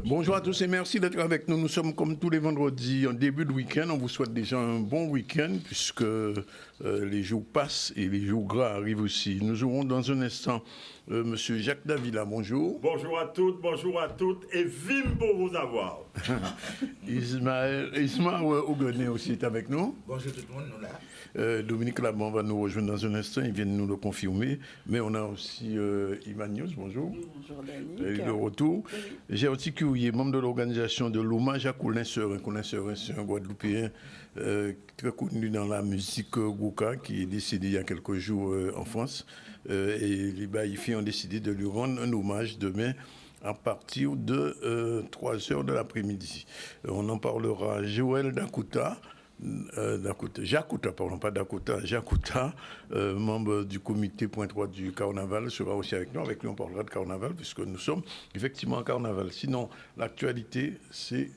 Bonjour à tous et merci d'être avec nous. Nous sommes comme tous les vendredis en début de week-end. On vous souhaite déjà un bon week-end puisque les jours passent et les jours gras arrivent aussi. Nous aurons dans un instant Monsieur Jacques Davila. Bonjour. Bonjour à toutes et vim pour vous avoir. Ismaël Ogoné aussi est avec nous. Bonjour tout le monde, nous là. Dominique Laban va nous rejoindre dans un instant, il vient de nous le confirmer. Mais on a aussi Imanius, bonjour. Bonjour Danick. De retour. Oui. J'ai aussi Kiouye, membre de l'organisation de l'hommage à Colin Serin. Colin Serin, c'est un Guadeloupéen très connu dans la musique Gouka qui est décédé il y a quelques jours en France. Et les Baïfis ont décidé de lui rendre un hommage demain à partir de 3h de l'après-midi. On en parlera à Joël Dakouta. Jacouta, pardon, pas Dakota, Jacouta, membre du comité point 3 du carnaval, sera aussi avec nous. Avec lui, on parlera de carnaval, puisque nous sommes effectivement en carnaval. Sinon, l'actualité, c'est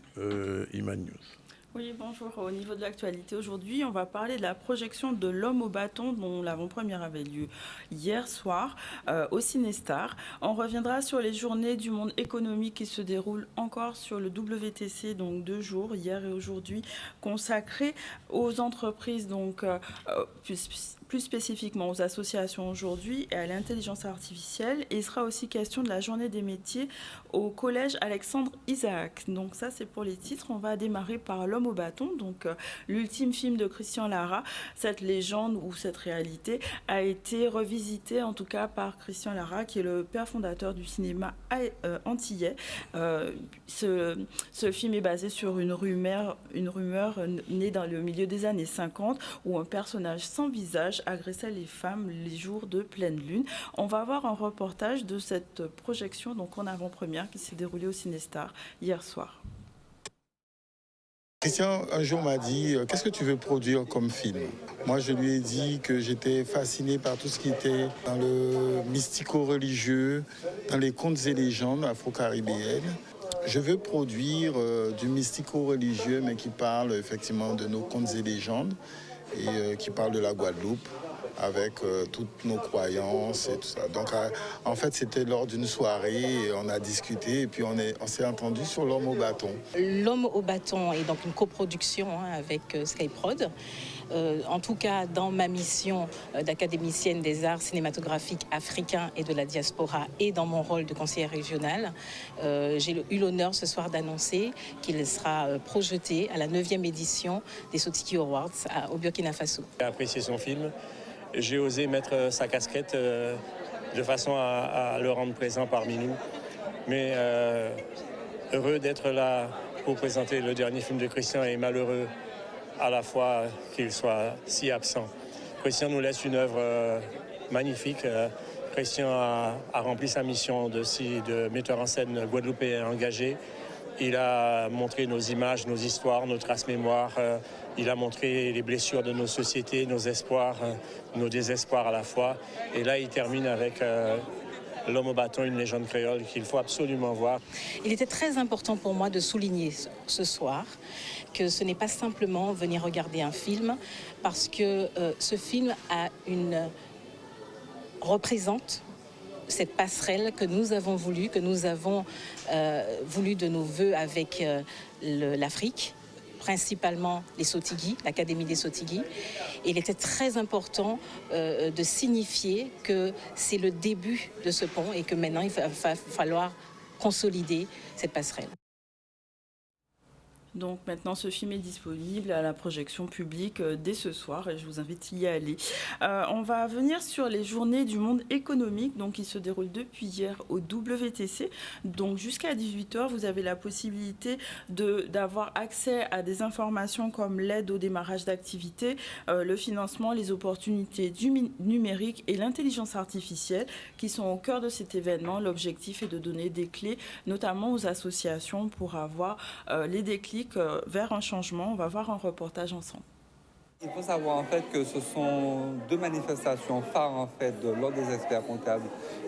Imanius. Oui, bonjour. Au niveau de l'actualité, aujourd'hui, on va parler de la projection de L'Homme au bâton, dont l'avant-première avait lieu hier soir au Cinestar. On reviendra sur les journées du monde économique qui se déroulent encore sur le WTC, donc 2 jours, hier et aujourd'hui, consacrés aux entreprises, donc plus spécifiquement aux associations aujourd'hui et à l'intelligence artificielle. Et il sera aussi question de la journée des métiers au collège Alexandre Isaac. Donc ça, c'est pour les titres. On va démarrer par L'Homme au bâton, donc l'ultime film de Christian Lara. Cette légende ou cette réalité a été revisitée en tout cas par Christian Lara, qui est le père fondateur du cinéma antillais. Ce film est basé sur une rumeur née dans le milieu des années 50 où un personnage sans visage agressait les femmes les jours de pleine lune. On va voir un reportage de cette projection donc en avant-première qui s'est déroulée au Cinestar hier soir. Christian, un jour, m'a dit « Qu'est-ce que tu veux produire comme film ?» Moi, je lui ai dit que j'étais fasciné par tout ce qui était dans le mystico-religieux, dans les contes et légendes afro-caribéennes. Je veux produire du mystico-religieux, mais qui parle effectivement de nos contes et légendes et qui parle de la Guadeloupe, avec toutes nos croyances et tout ça. Donc, en fait, c'était lors d'une soirée, et on a discuté et puis on s'est entendu sur L'Homme au bâton. L'Homme au bâton est donc une coproduction avec Skyprod. En tout cas, dans ma mission d'académicienne des arts cinématographiques africains et de la diaspora et dans mon rôle de conseillère régionale, j'ai eu l'honneur ce soir d'annoncer qu'il sera projeté à la 9e édition des Sotiki Awards au Burkina Faso. J'ai apprécié son film. J'ai osé mettre sa casquette de façon à le rendre présent parmi nous. Mais heureux d'être là pour présenter le dernier film de Christian et malheureux à la fois qu'il soit si absent. Christian nous laisse une œuvre magnifique. Christian a rempli sa mission de metteur en scène guadeloupéen engagé. Il a montré nos images, nos histoires, nos traces mémoires. Il a montré les blessures de nos sociétés, nos espoirs, nos désespoirs à la fois. Et là, il termine avec L'Homme au bâton, une légende créole qu'il faut absolument voir. Il était très important pour moi de souligner ce soir que ce n'est pas simplement venir regarder un film, parce que ce film représente cette passerelle que nous avons voulu de nos voeux avec l'Afrique, principalement les Sotigui, l'Académie des Sotigui. Il était très important de signifier que c'est le début de ce pont et que maintenant il va falloir consolider cette passerelle. Donc maintenant, ce film est disponible à la projection publique dès ce soir et je vous invite à y aller. On va venir sur les journées du monde économique, donc qui se déroulent depuis hier au WTC. Donc jusqu'à 18h, vous avez la possibilité d'avoir accès à des informations comme l'aide au démarrage d'activités, le financement, les opportunités du numérique et l'intelligence artificielle qui sont au cœur de cet événement. L'objectif est de donner des clés, notamment aux associations, pour avoir les déclics vers un changement. On va voir un reportage ensemble. Il faut savoir en fait que ce sont 2 manifestations phares en fait de l'Ordre des experts comptables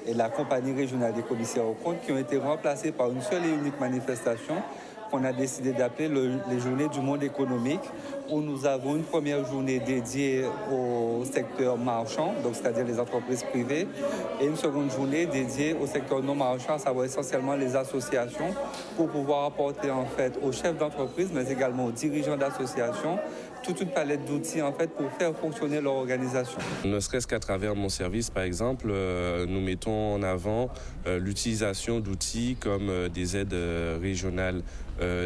et la compagnie régionale des commissaires aux comptes qui ont été remplacées par une seule et unique manifestation qu'on a décidé d'appeler les journées du monde économique, où nous avons une première journée dédiée au secteur marchand, donc c'est-à-dire les entreprises privées, et une seconde journée dédiée au secteur non marchand, à savoir essentiellement les associations, pour pouvoir apporter en fait aux chefs d'entreprise, mais également aux dirigeants d'associations, toute une palette d'outils en fait pour faire fonctionner leur organisation. Ne serait-ce qu'à travers mon service, par exemple, nous mettons en avant l'utilisation d'outils comme des aides régionales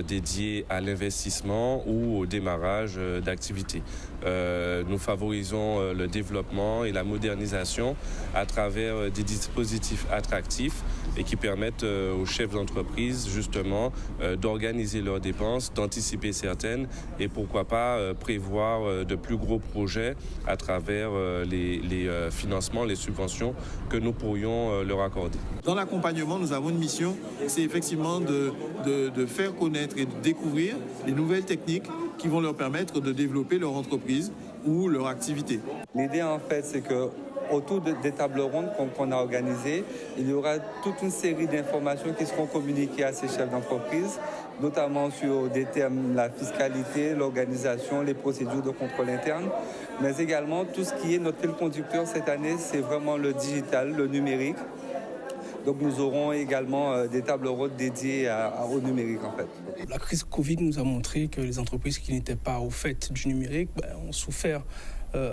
dédiées à l'investissement ou au démarrage d'activités. Nous favorisons le développement et la modernisation à travers des dispositifs attractifs et qui permettent aux chefs d'entreprise justement d'organiser leurs dépenses, d'anticiper certaines et pourquoi pas prévoir de plus gros projets à travers les financements, les subventions que nous pourrions leur accorder. Dans l'accompagnement, nous avons une mission, c'est effectivement de faire connaître et de découvrir les nouvelles techniques qui vont leur permettre de développer leur entreprise ou leur activité. L'idée en fait, c'est que autour des tables rondes qu'on a organisées, il y aura toute une série d'informations qui seront communiquées à ces chefs d'entreprise, notamment sur des thèmes, la fiscalité, l'organisation, les procédures de contrôle interne, mais également tout ce qui est notre fil conducteur cette année, c'est vraiment le digital, le numérique. Donc nous aurons également des tables rondes dédiées au numérique en fait. La crise Covid nous a montré que les entreprises qui n'étaient pas au fait du numérique ont souffert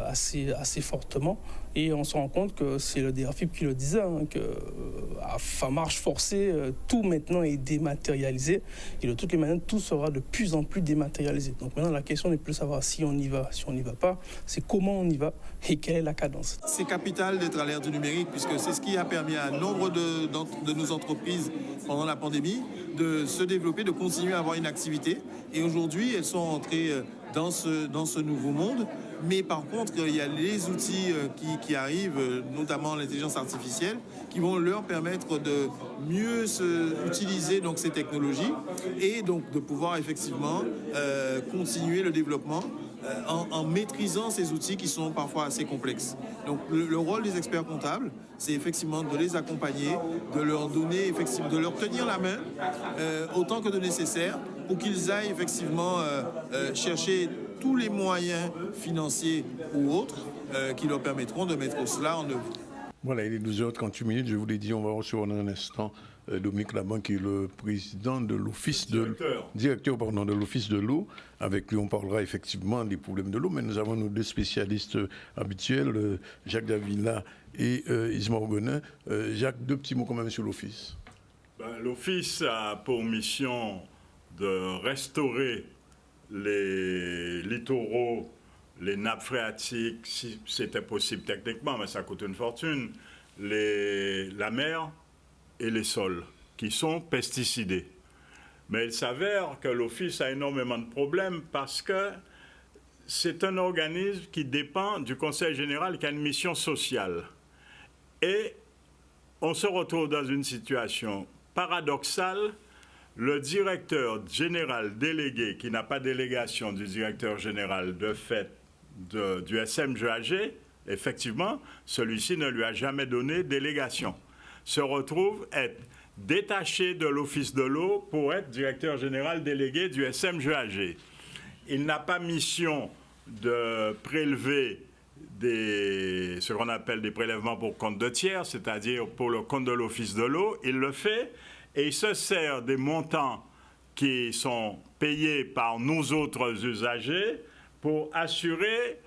assez fortement. Et on se rend compte que c'est le DRFIP qui le disait, qu'à marche forcée, tout maintenant est dématérialisé. Et de toutes les manières, tout sera de plus en plus dématérialisé. Donc maintenant, la question n'est plus de savoir si on y va, si on n'y va pas, c'est comment on y va et quelle est la cadence. C'est capital d'être à l'ère du numérique, puisque c'est ce qui a permis à nombre de nos entreprises pendant la pandémie de se développer, de continuer à avoir une activité. Et aujourd'hui, elles sont entrées dans ce nouveau monde. Mais par contre, il y a les outils qui arrivent, notamment l'intelligence artificielle, qui vont leur permettre de mieux utiliser donc, ces technologies et donc de pouvoir effectivement continuer le développement en maîtrisant ces outils qui sont parfois assez complexes. Donc le rôle des experts comptables, c'est effectivement de les accompagner, de leur donner effectivement, de leur tenir la main autant que de nécessaire pour qu'ils aillent effectivement chercher tous les moyens financiers ou autres qui leur permettront de mettre cela en œuvre. Voilà, il est 12h38. Je vous l'ai dit, on va recevoir dans un instant Dominique Laban, qui est le président de l'Office directeur de l'Office de l'eau. Avec lui, on parlera effectivement des problèmes de l'eau, mais nous avons nos deux spécialistes habituels, Jacques Davila et Ismaël Gonin. Jacques, deux petits mots quand même sur l'Office. L'Office a pour mission de restaurer les littoraux, les nappes phréatiques, si c'était possible techniquement, mais ça coûte une fortune, la mer et les sols, qui sont pesticidés. Mais il s'avère que l'Office a énormément de problèmes parce que c'est un organisme qui dépend du Conseil général qui a une mission sociale. Et on se retrouve dans une situation paradoxale. Le directeur général délégué, qui n'a pas délégation du directeur général de fait du SMGAG, effectivement, celui-ci ne lui a jamais donné délégation, se retrouve être détaché de l'Office de l'eau pour être directeur général délégué du SMGAG. Il n'a pas mission de prélever ce qu'on appelle des prélèvements pour compte de tiers, c'est-à-dire pour le compte de l'Office de l'eau. Il le fait. Et il se sert des montants qui sont payés par nous autres usagers pour assurer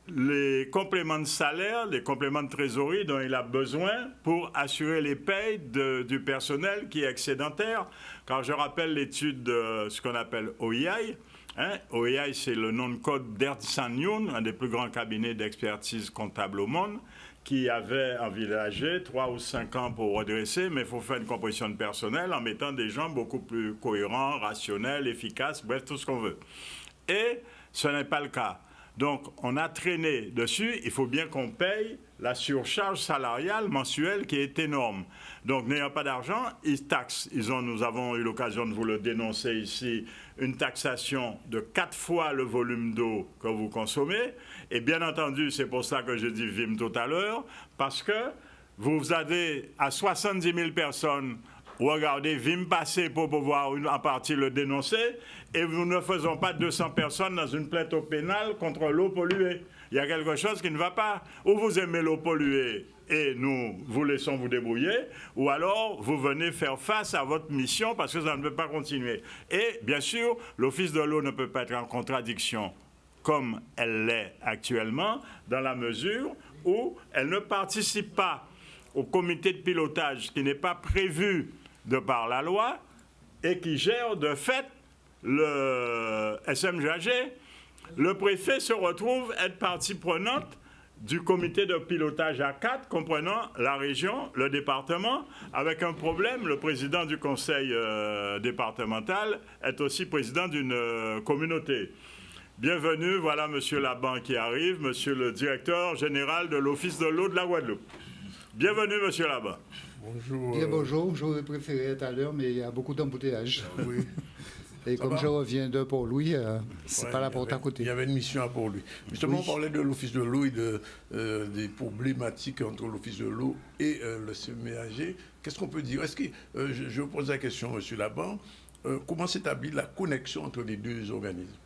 les compléments de salaire, les compléments de trésorerie dont il a besoin pour assurer les payes du personnel qui est excédentaire. Quand je rappelle l'étude de ce qu'on appelle OEI, OEI c'est le nom de code d'Ernst & Young, un des plus grands cabinets d'expertise comptable au monde, qui avait envisagé 3 ou 5 ans pour redresser, mais il faut faire une composition de personnel en mettant des gens beaucoup plus cohérents, rationnels, efficaces, bref, tout ce qu'on veut. Et ce n'est pas le cas. Donc, on a traîné dessus. Il faut bien qu'on paye la surcharge salariale mensuelle qui est énorme. Donc, n'ayant pas d'argent, ils taxent. Nous avons eu l'occasion de vous le dénoncer ici, une taxation de 4 fois le volume d'eau que vous consommez. Et bien entendu, c'est pour ça que je dis VIM tout à l'heure, parce que vous avez à 70 000 personnes regardez, vim passer pour pouvoir en partie le dénoncer, et nous ne faisons pas 200 personnes dans une plainte au pénal contre l'eau polluée. Il y a quelque chose qui ne va pas. Ou vous aimez l'eau polluée et nous vous laissons vous débrouiller, ou alors vous venez faire face à votre mission parce que ça ne peut pas continuer. Et bien sûr, l'Office de l'eau ne peut pas être en contradiction comme elle l'est actuellement, dans la mesure où elle ne participe pas au comité de pilotage qui n'est pas prévu de par la loi et qui gère de fait le SMGAG. Le préfet se retrouve être partie prenante du comité de pilotage A4, comprenant la région, le département, avec un problème. Le président du conseil départemental est aussi président d'une communauté. Bienvenue, voilà Monsieur Laban qui arrive, Monsieur le directeur général de l'Office de l'eau de la Guadeloupe. Bienvenue, Monsieur Laban. Bonjour. Bien, bonjour, j'aurais préféré être à l'heure, mais il y a beaucoup d'embouteillages. Oui. Et ça comme je reviens de Port-Louis, c'est pas la porte à côté. Il y avait une mission à Port-Louis. Justement, on parlait de l'Office de l'eau et des problématiques entre l'Office de l'eau et le SMGAG. Qu'est-ce qu'on peut dire? Est-ce que, je vous pose la question, Monsieur Laban, comment s'établit la connexion entre les deux organismes?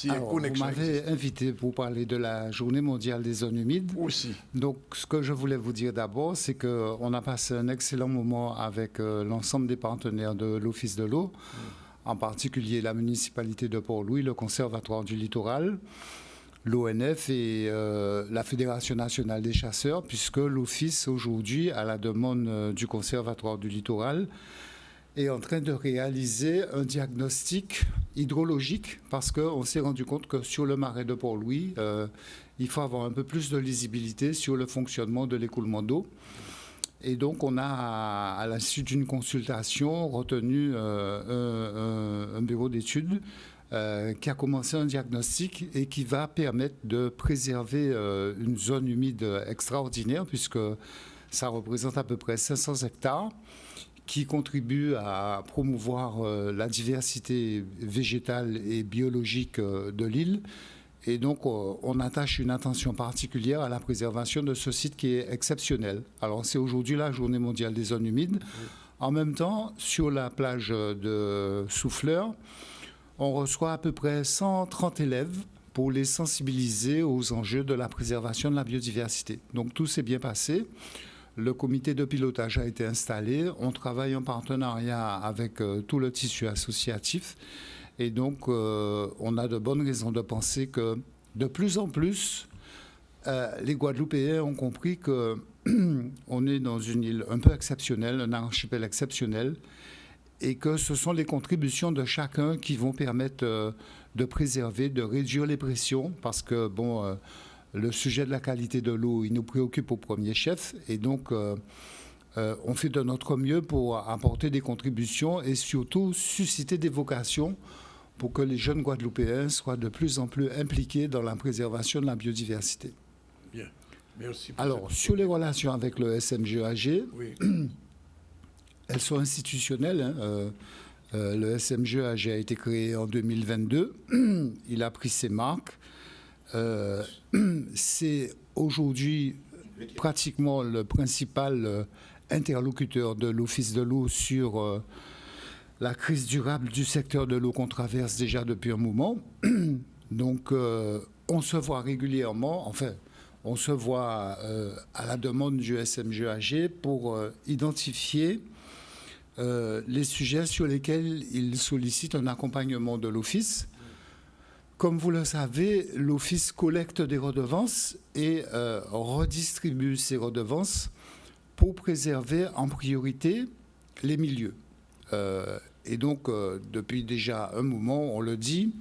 Alors, vous m'avez invité pour parler de la Journée mondiale des zones humides. Aussi. Donc, ce que je voulais vous dire d'abord, c'est qu'on a passé un excellent moment avec l'ensemble des partenaires de l'Office de l'eau, en particulier la municipalité de Port-Louis, le Conservatoire du littoral, l'ONF et la Fédération nationale des chasseurs, puisque l'Office, aujourd'hui, à la demande du Conservatoire du littoral, est en train de réaliser un diagnostic hydrologique parce qu'on s'est rendu compte que sur le marais de Port-Louis, il faut avoir un peu plus de lisibilité sur le fonctionnement de l'écoulement d'eau. Et donc, on a, à la suite d'une consultation, retenu un bureau d'études qui a commencé un diagnostic et qui va permettre de préserver une zone humide extraordinaire puisque ça représente à peu près 500 hectares. Qui contribue à promouvoir la diversité végétale et biologique de l'île. Et donc, on attache une attention particulière à la préservation de ce site qui est exceptionnel. Alors, c'est aujourd'hui la Journée mondiale des zones humides. En même temps, sur la plage de Souffleur, on reçoit à peu près 130 élèves pour les sensibiliser aux enjeux de la préservation de la biodiversité. Donc, tout s'est bien passé. Le comité de pilotage a été installé. On travaille en partenariat avec tout le tissu associatif. Et donc, on a de bonnes raisons de penser que de plus en plus, les Guadeloupéens ont compris qu'on est dans une île un peu exceptionnelle, un archipel exceptionnel, et que ce sont les contributions de chacun qui vont permettre de préserver, de réduire les pressions, parce que, bon... le sujet de la qualité de l'eau, il nous préoccupe au premier chef et donc on fait de notre mieux pour apporter des contributions et surtout susciter des vocations pour que les jeunes Guadeloupéens soient de plus en plus impliqués dans la préservation de la biodiversité. Bien. Merci. Alors, sur les relations avec le SMGAG, oui. Elles sont institutionnelles. Le SMGAG a été créé en 2022. Il a pris ses marques. C'est aujourd'hui pratiquement le principal interlocuteur de l'Office de l'eau sur la crise durable du secteur de l'eau qu'on traverse déjà depuis un moment. Donc, on se voit régulièrement, enfin, on se voit à la demande du SMGAG pour identifier les sujets sur lesquels il sollicite un accompagnement de l'Office. Comme vous le savez, l'Office collecte des redevances et redistribue ces redevances pour préserver en priorité les milieux. Et donc, depuis déjà un moment, on le dit,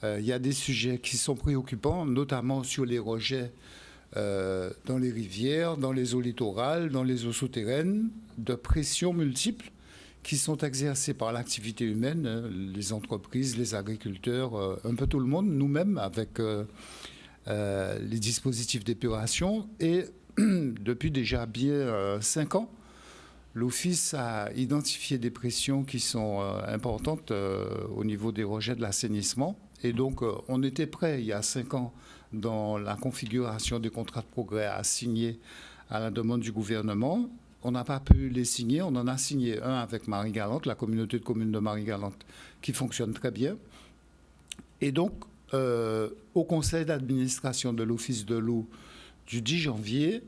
il y a des sujets qui sont préoccupants, notamment sur les rejets dans les rivières, dans les eaux littorales, dans les eaux souterraines, de pressions multiples qui sont exercées par l'activité humaine, les entreprises, les agriculteurs, un peu tout le monde, nous-mêmes avec les dispositifs d'épuration. Et depuis déjà bien 5 ans, l'Office a identifié des pressions qui sont importantes au niveau des rejets de l'assainissement. Et donc, on était prêt il y a 5 ans dans la configuration des contrats de progrès à signer à la demande du gouvernement. on n'a pas pu les signer. On en a signé un avec Marie-Galante, la communauté de communes de Marie-Galante, qui fonctionne très bien. Et donc, au conseil d'administration de l'Office de l'eau du 10 janvier,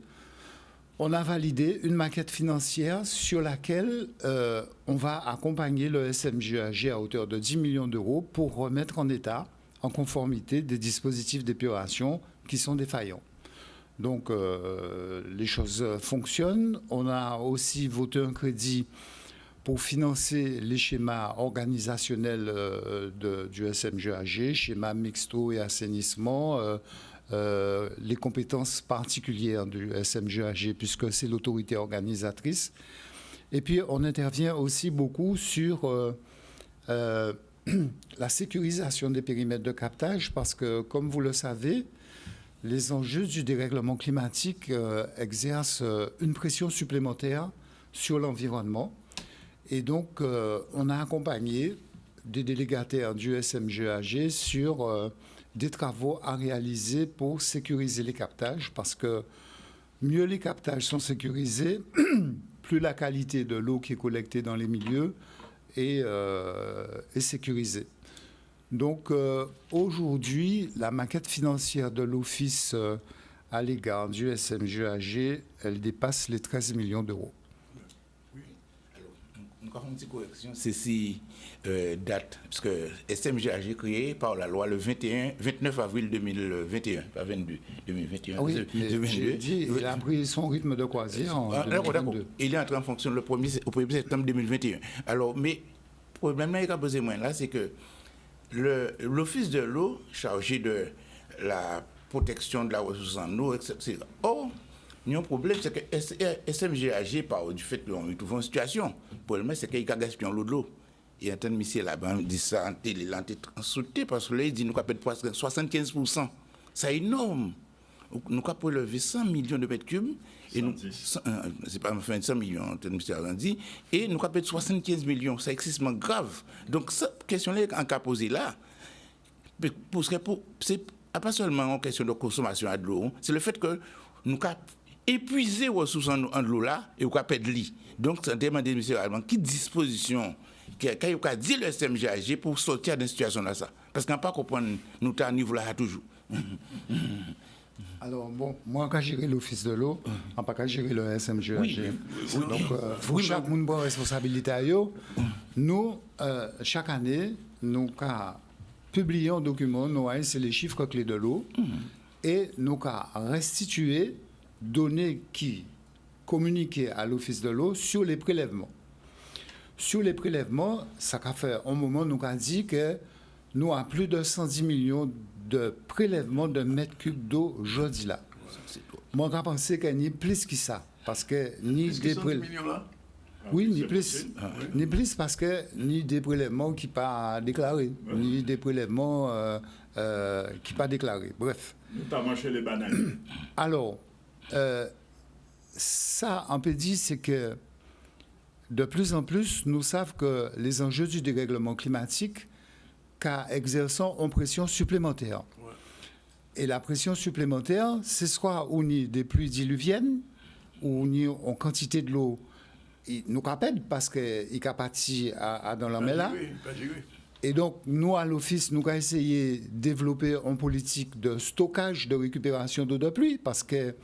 on a validé une maquette financière sur laquelle on va accompagner le SMGAG à hauteur de 10 millions d'euros pour remettre en état, en conformité, des dispositifs d'épuration qui sont défaillants. Donc, les choses fonctionnent. On a aussi voté un crédit pour financer les schémas organisationnels du SMGAG, schéma mixto et assainissement, les compétences particulières du SMGAG, puisque c'est l'autorité organisatrice. Et puis, on intervient aussi beaucoup sur la sécurisation des périmètres de captage, parce que, comme vous le savez, les enjeux du dérèglement climatique exercent une pression supplémentaire sur l'environnement. Et donc, on a accompagné des délégataires du SMGAG sur des travaux à réaliser pour sécuriser les captages, parce que mieux les captages sont sécurisés, plus la qualité de l'eau qui est collectée dans les milieux est sécurisée. Donc, aujourd'hui, la maquette financière de l'Office à l'égard du SMGAG, elle dépasse les 13 millions d'euros. Encore une petite correction, ceci date, parce que SMGAG est créé par la loi le 29 avril 2021, pas 22, 2021. Ah oui, j'ai dit, il a pris son rythme de croisière en 2022. Il est entré en fonction au 1er septembre 2021. Alors, mais le problème qui a posé moi là, c'est que l'Office de l'eau, chargé de la protection de la ressource en eau, etc. Or, il y a un problème, c'est que SMGAG, du fait qu'on trouve une situation, le problème, c'est qu'il y a gaspillé l'eau de l'eau. Il y a un monsieur là-bas, il dit ça en télé, il a été insulté parce que là, il dit nous avons presque 75%. C'est énorme. Nous avons levé 100 millions de mètres cubes. C'est pas enfin 100 millions, monsieur a dit. Et nous avons 75 millions. C'est excessivement grave. Donc, cette question-là, en cas posée là, c'est pas seulement une question de consommation de l'eau, c'est le fait que nous avons épuisé les ressources en l'eau là et nous avons perdu de l'eau. Donc, c'est un demandé, monsieur Allemand, quelle disposition quand il a dit le SMGAG pour sortir d'une situation là ça. Parce qu'on ne peut pas comprendre, nous sommes à niveau là toujours. Alors, bon, moi, quand j'ai géré l'Office de l'eau, on n'a pas gérer le SMGAG. Oui. Donc, il faut que chaque monde prenne responsabilité à eux. Nous, chaque année, nous publions un document, nous c'est les chiffres clés de l'eau, et nous restituer données qui communiquées à l'Office de l'eau sur les prélèvements. Sur les prélèvements, ça a fait un moment, nous avons dit que nous avons plus de 110 millions de prélèvements de mètres cubes d'eau aujourd'hui là. Moi, je pense qu'il y a plus que ça. Parce que ni des prélèvements. Oui, ni plus. Ni plus parce que ni des prélèvements qui ne sont pas déclarés, ni des prélèvements qui ne sont pas déclarés. Bref. Notamment chez les bananes. Alors, ça, on peut dire, c'est que de plus en plus, nous savons que les enjeux du dérèglement climatique exerçant une pression supplémentaire. Ouais. Et la pression supplémentaire, c'est soit on y des pluies diluviennes, ou on y en quantité de l'eau, nous rappelle parce qu'il y a parti dans la mer là. Et donc, nous, à l'Office, nous avons essayé de développer une politique de stockage, de récupération d'eau de pluie, parce que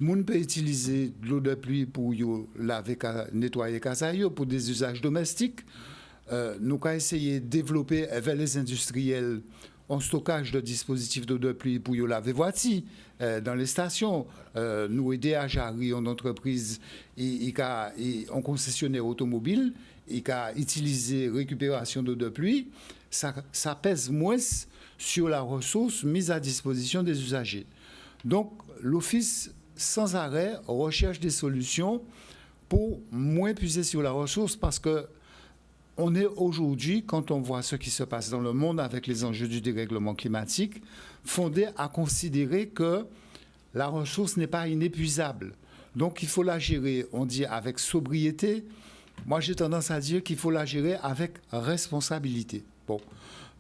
nous peut utiliser de l'eau de pluie pour laver, nettoyer les pour des usages domestiques. Nous avons essayé de développer avec les industriels un stockage de dispositifs d'eau de pluie pour laver voitures dans les stations. Nous aider à gérer une entreprise en concessionnaire automobile et qu'à utiliser récupération d'eau de pluie, ça pèse moins sur la ressource mise à disposition des usagers. Donc, l'Office, sans arrêt, recherche des solutions pour moins puiser sur la ressource parce que on est aujourd'hui, quand on voit ce qui se passe dans le monde avec les enjeux du dérèglement climatique, fondé à considérer que la ressource n'est pas inépuisable. Donc, il faut la gérer, on dit, avec sobriété. Moi, j'ai tendance à dire qu'il faut la gérer avec responsabilité. Bon.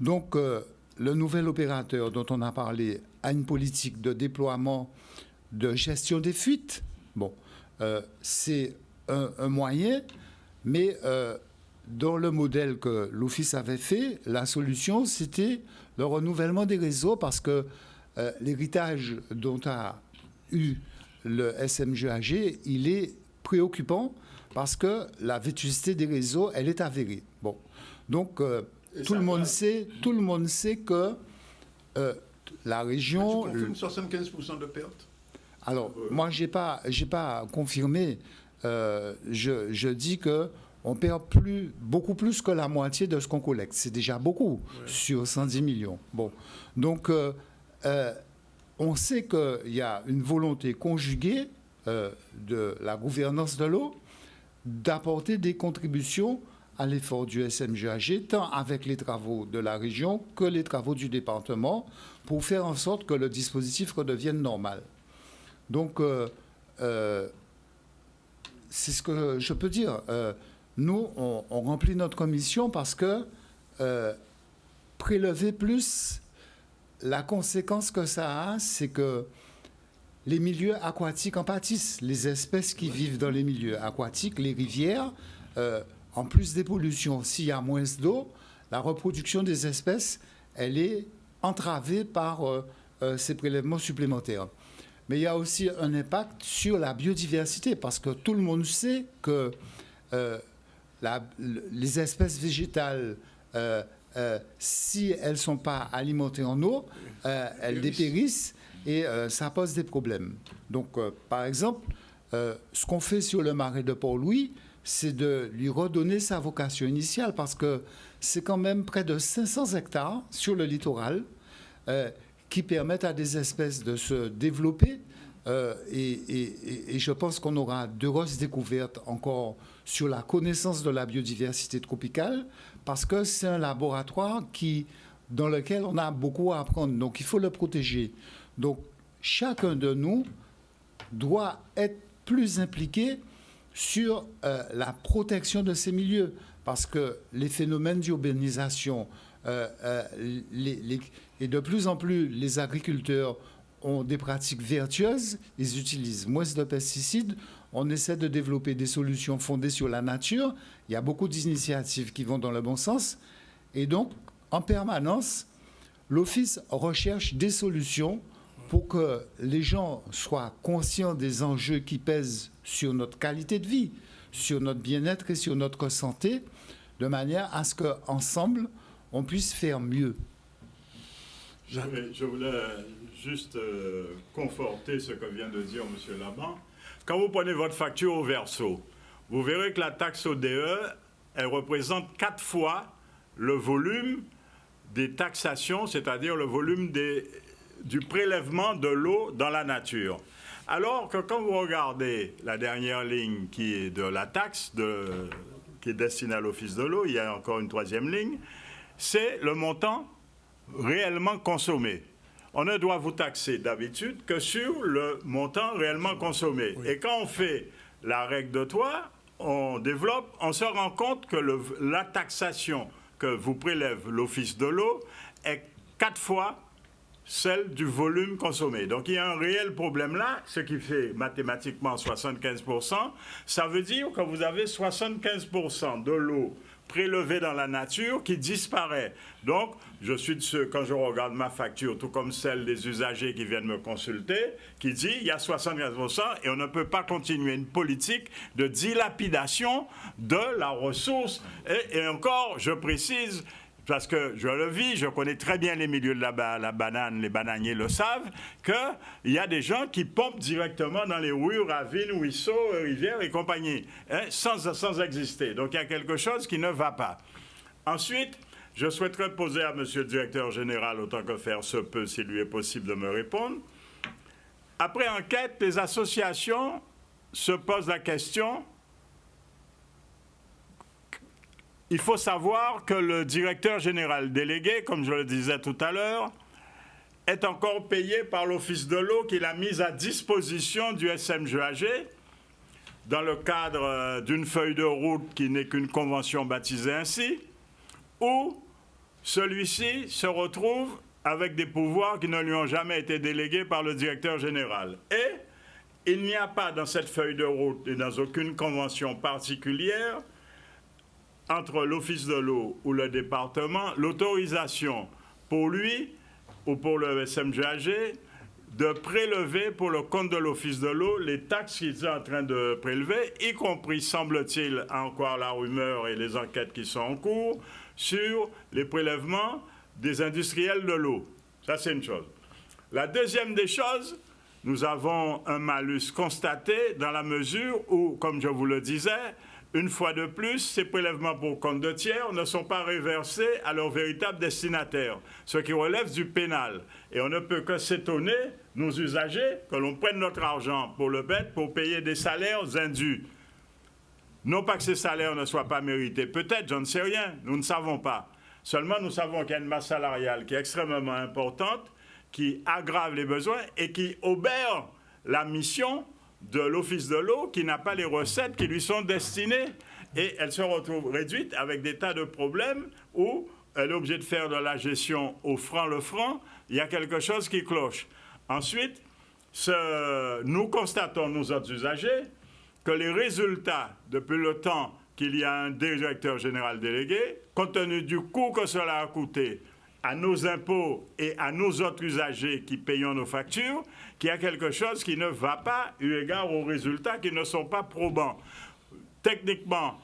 Donc, le nouvel opérateur dont on a parlé a une politique de déploiement de gestion des fuites. Bon, c'est un moyen, mais dans le modèle que l'Office avait fait, la solution, c'était le renouvellement des réseaux parce que l'héritage dont a eu le SMGAG, il est préoccupant parce que la vétusté des réseaux, elle est avérée. Bon. Donc, tout le monde sait que la région... Tu confirmes 75% de pertes? Alors, moi, j'ai pas confirmé. Je dis que on perd beaucoup plus que la moitié de ce qu'on collecte. C'est déjà beaucoup sur 110 millions. Bon. Donc, on sait qu'il y a une volonté conjuguée de la gouvernance de l'eau d'apporter des contributions à l'effort du SMGAG, tant avec les travaux de la région que les travaux du département, pour faire en sorte que le dispositif redevienne normal. Donc, c'est ce que je peux dire. Nous, on remplit notre commission parce que prélever plus, la conséquence que ça a, c'est que les milieux aquatiques en pâtissent. Les espèces qui vivent dans les milieux aquatiques, les rivières, en plus des pollutions, s'il y a moins d'eau, la reproduction des espèces, elle est entravée par ces prélèvements supplémentaires. Mais il y a aussi un impact sur la biodiversité, parce que tout le monde sait que les espèces végétales, si elles ne sont pas alimentées en eau, elles dépérissent et ça pose des problèmes. Donc, par exemple, ce qu'on fait sur le marais de Port-Louis, c'est de lui redonner sa vocation initiale, parce que c'est quand même près de 500 hectares sur le littoral qui permettent à des espèces de se développer. Et je pense qu'on aura de grosses découvertes encore sur la connaissance de la biodiversité tropicale, parce que c'est un laboratoire dans lequel on a beaucoup à apprendre. Donc, il faut le protéger. Donc, chacun de nous doit être plus impliqué sur la protection de ces milieux, parce que les phénomènes d'urbanisation et de plus en plus les agriculteurs ont des pratiques vertueuses, ils utilisent moins de pesticides, on essaie de développer des solutions fondées sur la nature, il y a beaucoup d'initiatives qui vont dans le bon sens, et donc en permanence, l'Office recherche des solutions pour que les gens soient conscients des enjeux qui pèsent sur notre qualité de vie, sur notre bien-être et sur notre santé, de manière à ce qu'ensemble, on puisse faire mieux. Je voulais juste conforter ce que vient de dire M. Laban. Quand vous prenez votre facture au verso, vous verrez que la taxe ODE, elle représente 4 fois le volume des taxations, c'est-à-dire le volume du prélèvement de l'eau dans la nature. Alors que quand vous regardez la dernière ligne qui est de la taxe qui est destinée à l'Office de l'eau, il y a encore une 3e ligne, c'est le montant réellement consommé. On ne doit vous taxer d'habitude que sur le montant réellement consommé. Oui. Et quand on fait la règle de toit, on développe, on se rend compte que la taxation que vous prélève l'Office de l'eau est 4 fois celle du volume consommé. Donc il y a un réel problème là, ce qui fait mathématiquement 75%. Ça veut dire que vous avez 75% de l'eau prélevée dans la nature qui disparaît. Donc, je suis de ceux, quand je regarde ma facture, tout comme celle des usagers qui viennent me consulter, qui dit il y a 75% et on ne peut pas continuer une politique de dilapidation de la ressource. Et encore, je précise, parce que je le vis, je connais très bien les milieux de la banane, les bananiers le savent, qu'il y a des gens qui pompent directement dans les rues, ravines, ruisseaux, rivières et compagnie, sans exister. Donc il y a quelque chose qui ne va pas. Ensuite, je souhaiterais poser à M. le directeur général, autant que faire se peut, s'il lui est possible de me répondre. Après enquête, les associations se posent la question. Il faut savoir que le directeur général délégué, comme je le disais tout à l'heure, est encore payé par l'Office de l'eau qu'il a mis à disposition du SMGAG dans le cadre d'une feuille de route qui n'est qu'une convention baptisée ainsi, où celui-ci se retrouve avec des pouvoirs qui ne lui ont jamais été délégués par le directeur général. Et il n'y a pas dans cette feuille de route et dans aucune convention particulière entre l'Office de l'eau ou le département l'autorisation pour lui ou pour le SMGAG de prélever pour le compte de l'Office de l'eau les taxes qu'ils sont en train de prélever, y compris, semble-t-il, encore la rumeur et les enquêtes qui sont en cours, sur les prélèvements des industriels de l'eau. Ça, c'est une chose. La deuxième des choses, nous avons un malus constaté dans la mesure où, comme je vous le disais, une fois de plus, ces prélèvements pour compte de tiers ne sont pas reversés à leur véritable destinataire, ce qui relève du pénal. Et on ne peut que s'étonner, nos usagers, que l'on prenne notre argent pour le mettre pour payer des salaires indus. Non pas que ces salaires ne soient pas mérités, peut-être, je ne sais rien, nous ne savons pas. Seulement, nous savons qu'il y a une masse salariale qui est extrêmement importante, qui aggrave les besoins et qui obère la mission de l'Office de l'eau qui n'a pas les recettes qui lui sont destinées. Et elle se retrouve réduite avec des tas de problèmes où elle est obligée de faire de la gestion au franc le franc. Il y a quelque chose qui cloche. Ensuite, nous constatons, nous autres usagers, que les résultats, depuis le temps qu'il y a un directeur général délégué, compte tenu du coût que cela a coûté à nos impôts et à nous autres usagers qui payons nos factures, qu'il y a quelque chose qui ne va pas eu égard aux résultats qui ne sont pas probants. Techniquement,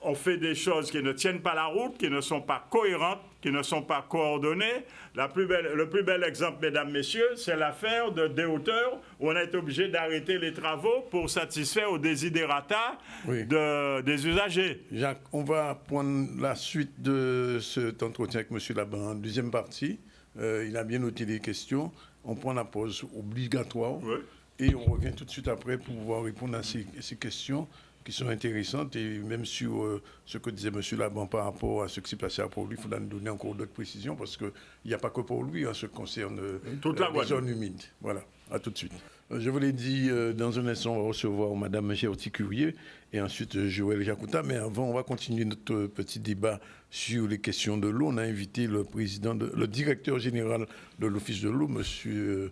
on fait des choses qui ne tiennent pas la route, qui ne sont pas cohérentes, qui ne sont pas coordonnées. Le plus bel exemple, mesdames, messieurs, c'est l'affaire de Des-Hauteurs, où on a été obligé d'arrêter les travaux pour satisfaire aux desiderata des usagers. Jacques, on va prendre la suite de cet entretien avec M. Laban en deuxième partie. Il a bien noté les questions. On prend la pause obligatoire et on revient tout de suite après pour pouvoir répondre à ces questions qui sont intéressantes et même sur ce que disait M. Laban par rapport à ce qui s'est passé à Port-Louis, il faudra nous donner encore d'autres précisions parce qu'il n'y a pas que Port-Louis en ce qui concerne les zones humides. Voilà, à tout de suite. Je vous l'ai dit, dans un instant, on va recevoir Mme Gertie-Curie et ensuite Joël Jacouta. Mais avant, on va continuer notre petit débat sur les questions de l'eau. On a invité le directeur général de l'Office de l'eau, M.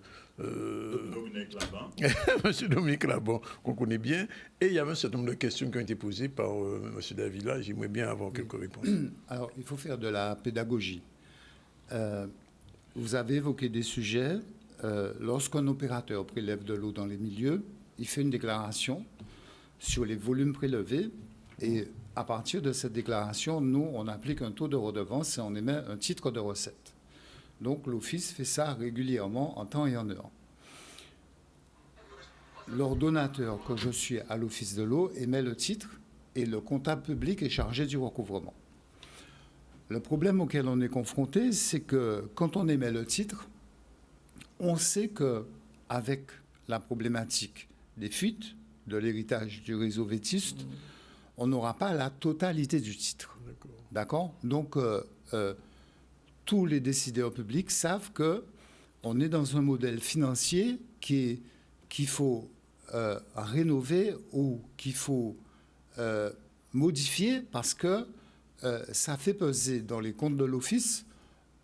Dominique Laban. Monsieur Dominique Laban, qu'on connaît bien. Et il y avait un certain nombre de questions qui ont été posées par M. Davila. J'aimerais bien avoir quelques réponses. Alors, il faut faire de la pédagogie. Vous avez évoqué des sujets. Lorsqu'un opérateur prélève de l'eau dans les milieux, il fait une déclaration sur les volumes prélevés. Et à partir de cette déclaration, nous, on applique un taux de redevance et on émet un titre de recette. Donc, l'Office fait ça régulièrement en temps et en heure. L'ordonnateur que je suis à l'Office de l'eau émet le titre et le comptable public est chargé du recouvrement. Le problème auquel on est confronté, c'est que quand on émet le titre, on sait qu'avec la problématique des fuites, de l'héritage du réseau vétuste, on n'aura pas la totalité du titre. D'accord ? Donc, tous les décideurs publics savent qu'on est dans un modèle financier qu'il faut rénover ou qu'il faut modifier parce que ça fait peser dans les comptes de l'Office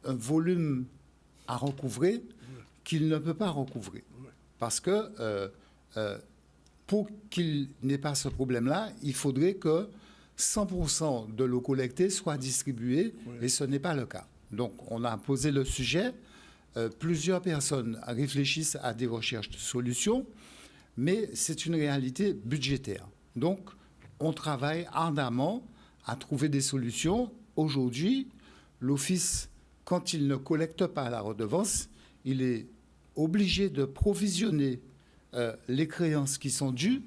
un volume à recouvrer qu'il ne peut pas recouvrer. Parce que pour qu'il n'ait pas ce problème-là, il faudrait que 100% de l'eau collectée soit distribuée et ce n'est pas le cas. Donc, on a posé le sujet. Plusieurs personnes réfléchissent à des recherches de solutions, mais c'est une réalité budgétaire. Donc, on travaille ardemment à trouver des solutions. Aujourd'hui, l'Office, quand il ne collecte pas la redevance, il est obligé de provisionner les créances qui sont dues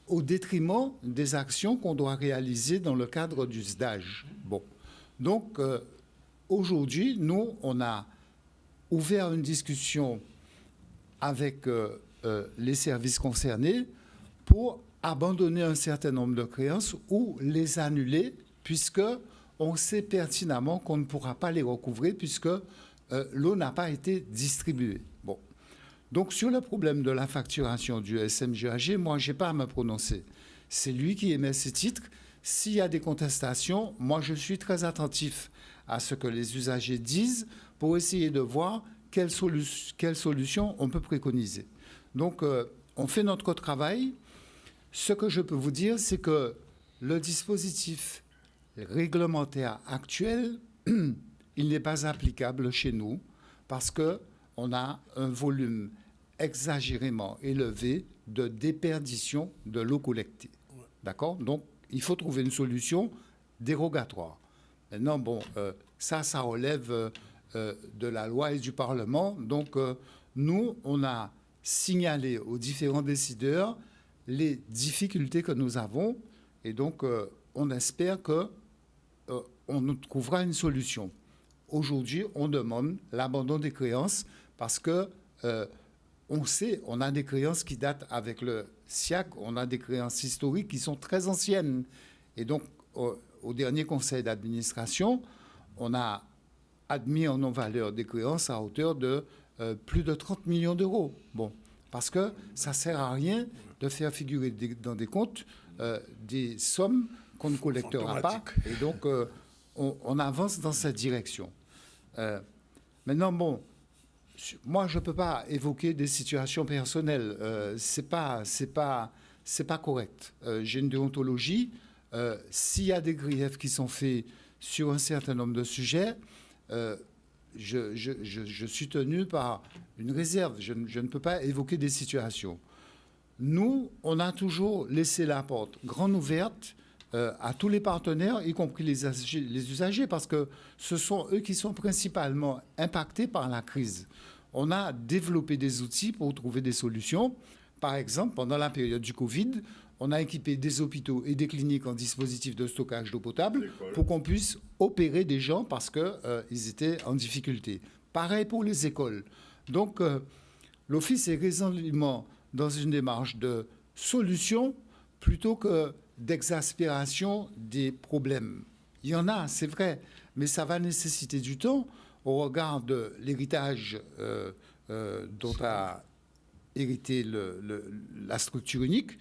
au détriment des actions qu'on doit réaliser dans le cadre du SDAG. Bon. Donc, aujourd'hui, nous, on a ouvert une discussion avec les services concernés pour abandonner un certain nombre de créances ou les annuler, puisqu'on sait pertinemment qu'on ne pourra pas les recouvrer, puisque l'eau n'a pas été distribuée. Bon. Donc, sur le problème de la facturation du SMGAG, moi, je n'ai pas à me prononcer. C'est lui qui émet ses titres. S'il y a des contestations, moi, je suis très attentif à ce que les usagers disent pour essayer de voir quelle solution on peut préconiser. Donc, on fait notre travail. Ce que je peux vous dire, c'est que le dispositif réglementaire actuel, il n'est pas applicable chez nous parce qu'on a un volume exagérément élevé de déperdition de l'eau collectée. D'accord ? Donc, il faut trouver une solution dérogatoire. Maintenant, bon, ça relève de la loi et du Parlement. Donc, nous, on a signalé aux différents décideurs les difficultés que nous avons. Et donc, on espère qu'on nous trouvera une solution. Aujourd'hui, on demande l'abandon des créances parce que on sait, on a des créances qui datent avec le SIAC, on a des créances historiques qui sont très anciennes. Et donc, au dernier conseil d'administration, on a admis en non-valeur des créances à hauteur de plus de 30 millions d'euros. Bon, parce que ça ne sert à rien de faire figurer dans des comptes des sommes qu'on ne collectera pas. Et donc, on avance dans cette direction. Maintenant, bon, moi, je ne peux pas évoquer des situations personnelles. C'est pas correct. J'ai une déontologie. S'il y a des griefs qui sont faits sur un certain nombre de sujets, je suis tenu par une réserve. Je ne peux pas évoquer des situations. Nous, on a toujours laissé la porte grande ouverte à tous les partenaires, y compris les usagers, parce que ce sont eux qui sont principalement impactés par la crise. On a développé des outils pour trouver des solutions. Par exemple, pendant la période du Covid, on a équipé des hôpitaux et des cliniques en dispositifs de stockage d'eau potable pour qu'on puisse opérer des gens parce qu'ils étaient en difficulté. Pareil pour les écoles. Donc, l'Office est résolument dans une démarche de solution plutôt que d'exaspération des problèmes. Il y en a, c'est vrai, mais ça va nécessiter du temps au regard de l'héritage dont a hérité la structure unique.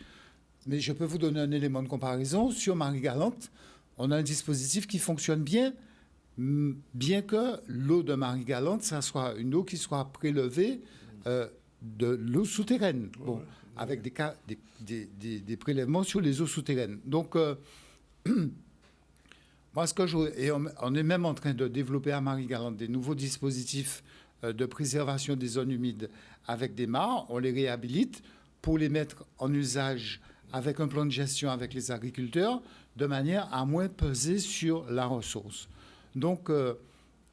Mais je peux vous donner un élément de comparaison. Sur Marie-Galante, on a un dispositif qui fonctionne bien, bien que l'eau de Marie-Galante, ça soit une eau qui soit prélevée de l'eau souterraine, bon, avec des prélèvements sur les eaux souterraines. Donc, moi, on est même en train de développer à Marie-Galante des nouveaux dispositifs de préservation des zones humides avec des mares. On les réhabilite pour les mettre en usage avec un plan de gestion avec les agriculteurs, de manière à moins peser sur la ressource. Donc,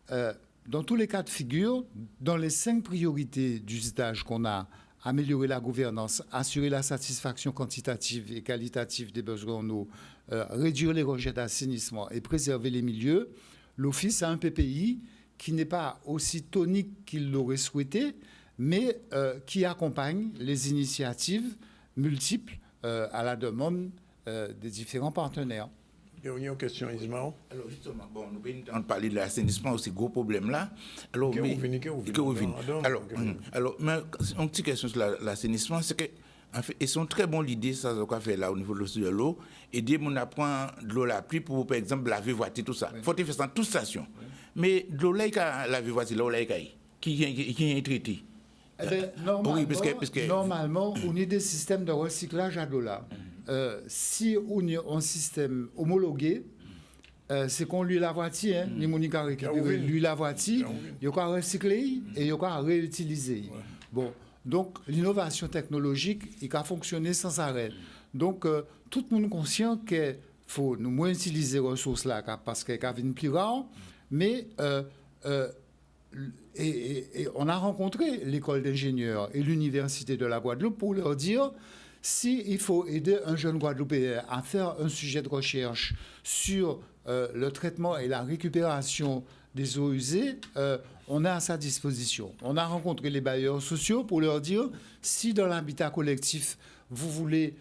dans tous les cas de figure, dans les 5 priorités d'usage qu'on a, améliorer la gouvernance, assurer la satisfaction quantitative et qualitative des besoins en eau, réduire les rejets d'assainissement et préserver les milieux, l'Office a un PPI qui n'est pas aussi tonique qu'il l'aurait souhaité, mais qui accompagne les initiatives multiples à la demande des différents partenaires. Dernière question, Ismaël. Alors justement, bon, nous venons de parler de l'assainissement, aussi gros problème là. Alors, mais une petite question sur l'assainissement, c'est que en fait, ils sont très bons l'idée, ça qu'on fait là au niveau de l'eau, aider mon apprend de l'eau la pluie pour, par exemple, laver voiture, tout ça. Il faut faire ça dans toute station. Mais de l'eau là, laver voiture, l'eau là, qui est traité. Eh bien, normalement, on a des systèmes de recyclage à l'eau là. Si on a un système homologué, c'est qu'on lui la voiture, ni Monica récupérer lui la voiture, il y a recycler et il y a réutiliser. Bon, donc l'innovation technologique, il a fonctionné sans arrêt. Donc tout le monde est conscient qu'il faut nous moins utiliser les ressources là parce qu'elles sont plus rares, mais et on a rencontré l'école d'ingénieurs et l'université de la Guadeloupe pour leur dire s'il faut aider un jeune Guadeloupéen à faire un sujet de recherche sur le traitement et la récupération des eaux usées, on est à sa disposition. On a rencontré les bailleurs sociaux pour leur dire si dans l'habitat collectif, vous voulez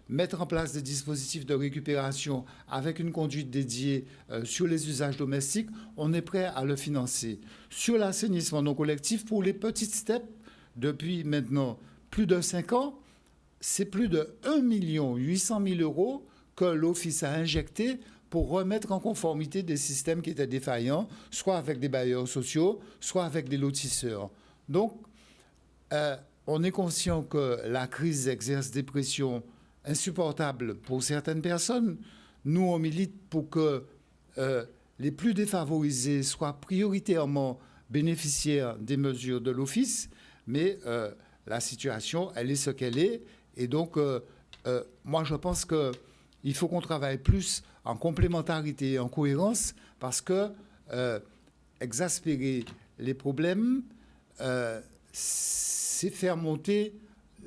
mettre en place des dispositifs de récupération avec une conduite dédiée sur les usages domestiques, on est prêt à le financer. Sur l'assainissement non collectif, pour les petites steps, depuis maintenant plus de 5 ans, c'est plus de 1 800 000 euros que l'Office a injecté pour remettre en conformité des systèmes qui étaient défaillants, soit avec des bailleurs sociaux, soit avec des lotisseurs. Donc, on est conscient que la crise exerce des pressions insupportables pour certaines personnes. Nous, on milite pour que les plus défavorisés soient prioritairement bénéficiaires des mesures de l'Office, mais la situation, elle est ce qu'elle est. Et donc, moi, je pense qu'il faut qu'on travaille plus en complémentarité et en cohérence, parce que exaspérer les problèmes, c'est faire monter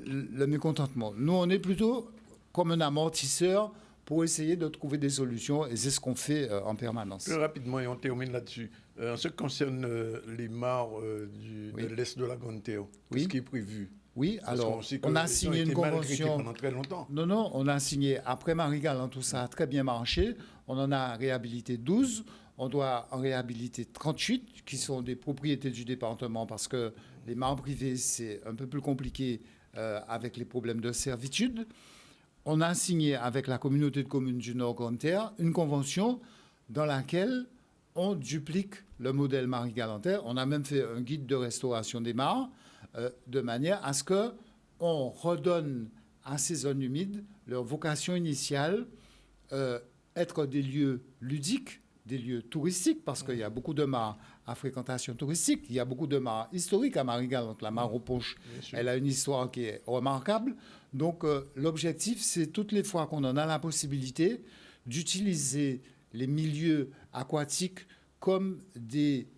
le mécontentement. Nous, on est plutôt comme un amortisseur pour essayer de trouver des solutions, et c'est ce qu'on fait en permanence. Très rapidement, et on termine là-dessus. En ce qui concerne les mares de l'Est de la Grande Terre, qu'est-ce qui est prévu? Oui, alors, on a signé une convention. Pendant très longtemps. Non, on a signé après Marie-Galante, tout ça a très bien marché. On en a réhabilité 12. On doit en réhabiliter 38, qui sont des propriétés du département, parce que les mares privées, c'est un peu plus compliqué avec les problèmes de servitude. On a signé avec la communauté de communes du Nord Grande Terre une convention dans laquelle on duplique le modèle Marie-Galantais. On a même fait un guide de restauration des mares, de manière à ce qu'on redonne à ces zones humides leur vocation initiale, être des lieux ludiques, des lieux touristiques, parce qu'il y a beaucoup de mares à fréquentation touristique, il y a beaucoup de mares historiques à Marie-Galante. La mare aux Ponches, elle a une histoire qui est remarquable. Donc l'objectif, c'est toutes les fois qu'on en a la possibilité d'utiliser les milieux aquatiques comme des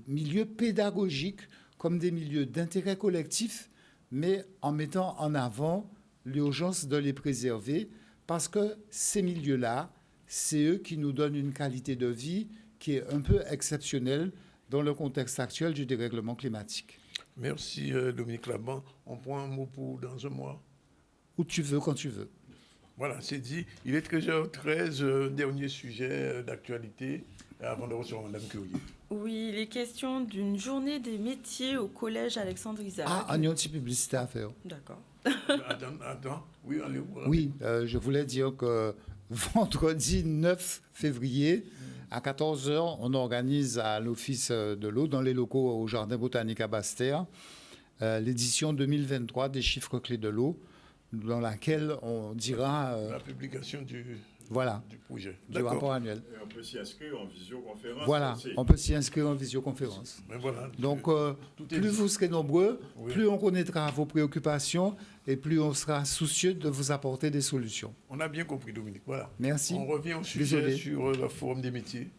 milieux pédagogiques, comme des milieux d'intérêt collectif, mais en mettant en avant l'urgence de les préserver, parce que ces milieux-là, c'est eux qui nous donnent une qualité de vie qui est un peu exceptionnelle dans le contexte actuel du dérèglement climatique. Merci Dominique Laban. On prend un mot pour dans un mois. Où tu veux, quand tu veux. Voilà, c'est dit. Il est 13h13, dernier sujet d'actualité, avant de recevoir Mme Curier. Oui, il est question d'une journée des métiers au collège Alexandre Isaac. Ah, un petit publicité à faire. D'accord. Attends. Oui, allez. Voilà. Oui, je voulais dire que vendredi 9 février, à 14h, on organise à l'Office de l'eau, dans les locaux au Jardin botanique à Basse-Terre, l'édition 2023 des chiffres clés de l'eau, dans laquelle on dira... la publication du projet. Du rapport annuel. Et on peut s'y inscrire en visioconférence. Voilà, on peut s'y inscrire en visioconférence. Voilà, donc, plus vous serez nombreux, plus on connaîtra vos préoccupations et plus on sera soucieux de vous apporter des solutions. On a bien compris, Dominique. Voilà. Merci. On revient au sujet sur le Forum des métiers.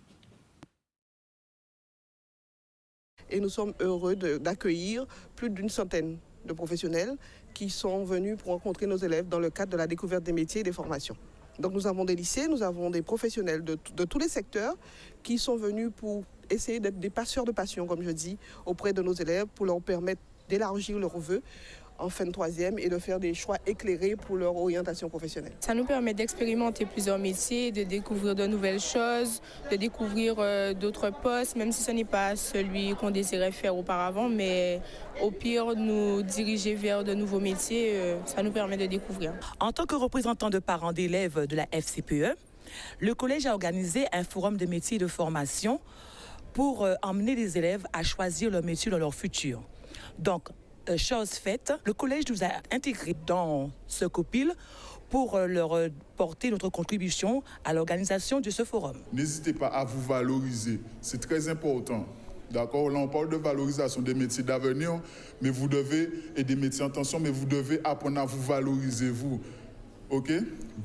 Et nous sommes heureux d'accueillir plus d'une centaine de professionnels qui sont venus pour rencontrer nos élèves dans le cadre de la découverte des métiers et des formations. Donc nous avons des lycées, nous avons des professionnels de tous les secteurs qui sont venus pour essayer d'être des passeurs de passion, comme je dis, auprès de nos élèves, pour leur permettre d'élargir leurs vœux en fin de troisième et de faire des choix éclairés pour leur orientation professionnelle. Ça nous permet d'expérimenter plusieurs métiers, de découvrir de nouvelles choses, de découvrir d'autres postes, même si ce n'est pas celui qu'on désirait faire auparavant, mais au pire, nous diriger vers de nouveaux métiers, ça nous permet de découvrir. En tant que représentant de parents d'élèves de la FCPE, le collège a organisé un forum de métiers et de formation pour emmener les élèves à choisir leur métier dans leur futur. Donc, chose faite, le collège nous a intégrés dans ce copil pour leur porter notre contribution à l'organisation de ce forum. N'hésitez pas à vous valoriser, c'est très important. D'accord, là on parle de valorisation des métiers d'avenir, mais vous devez, et des métiers en tension, mais vous devez apprendre à vous valoriser, vous. Ok?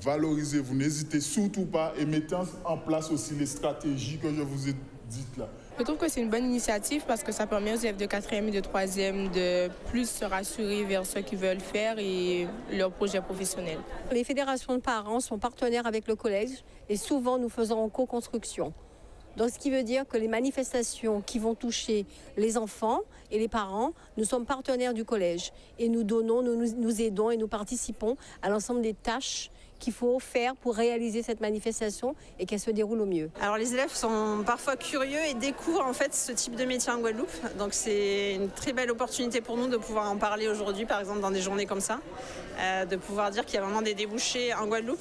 Valorisez-vous, n'hésitez surtout pas et mettez en place aussi les stratégies que je vous ai dites là. Je trouve que c'est une bonne initiative parce que ça permet aux élèves de 4e et de 3e de plus se rassurer vers ce qu'ils veulent faire et leur projet professionnel. Les fédérations de parents sont partenaires avec le collège et souvent nous faisons en co-construction. Donc ce qui veut dire que les manifestations qui vont toucher les enfants et les parents, nous sommes partenaires du collège et nous donnons, nous aidons et nous participons à l'ensemble des tâches qu'il faut faire pour réaliser cette manifestation et qu'elle se déroule au mieux. Alors les élèves sont parfois curieux et découvrent en fait ce type de métier en Guadeloupe. Donc c'est une très belle opportunité pour nous de pouvoir en parler aujourd'hui, par exemple dans des journées comme ça, de pouvoir dire qu'il y a vraiment des débouchés en Guadeloupe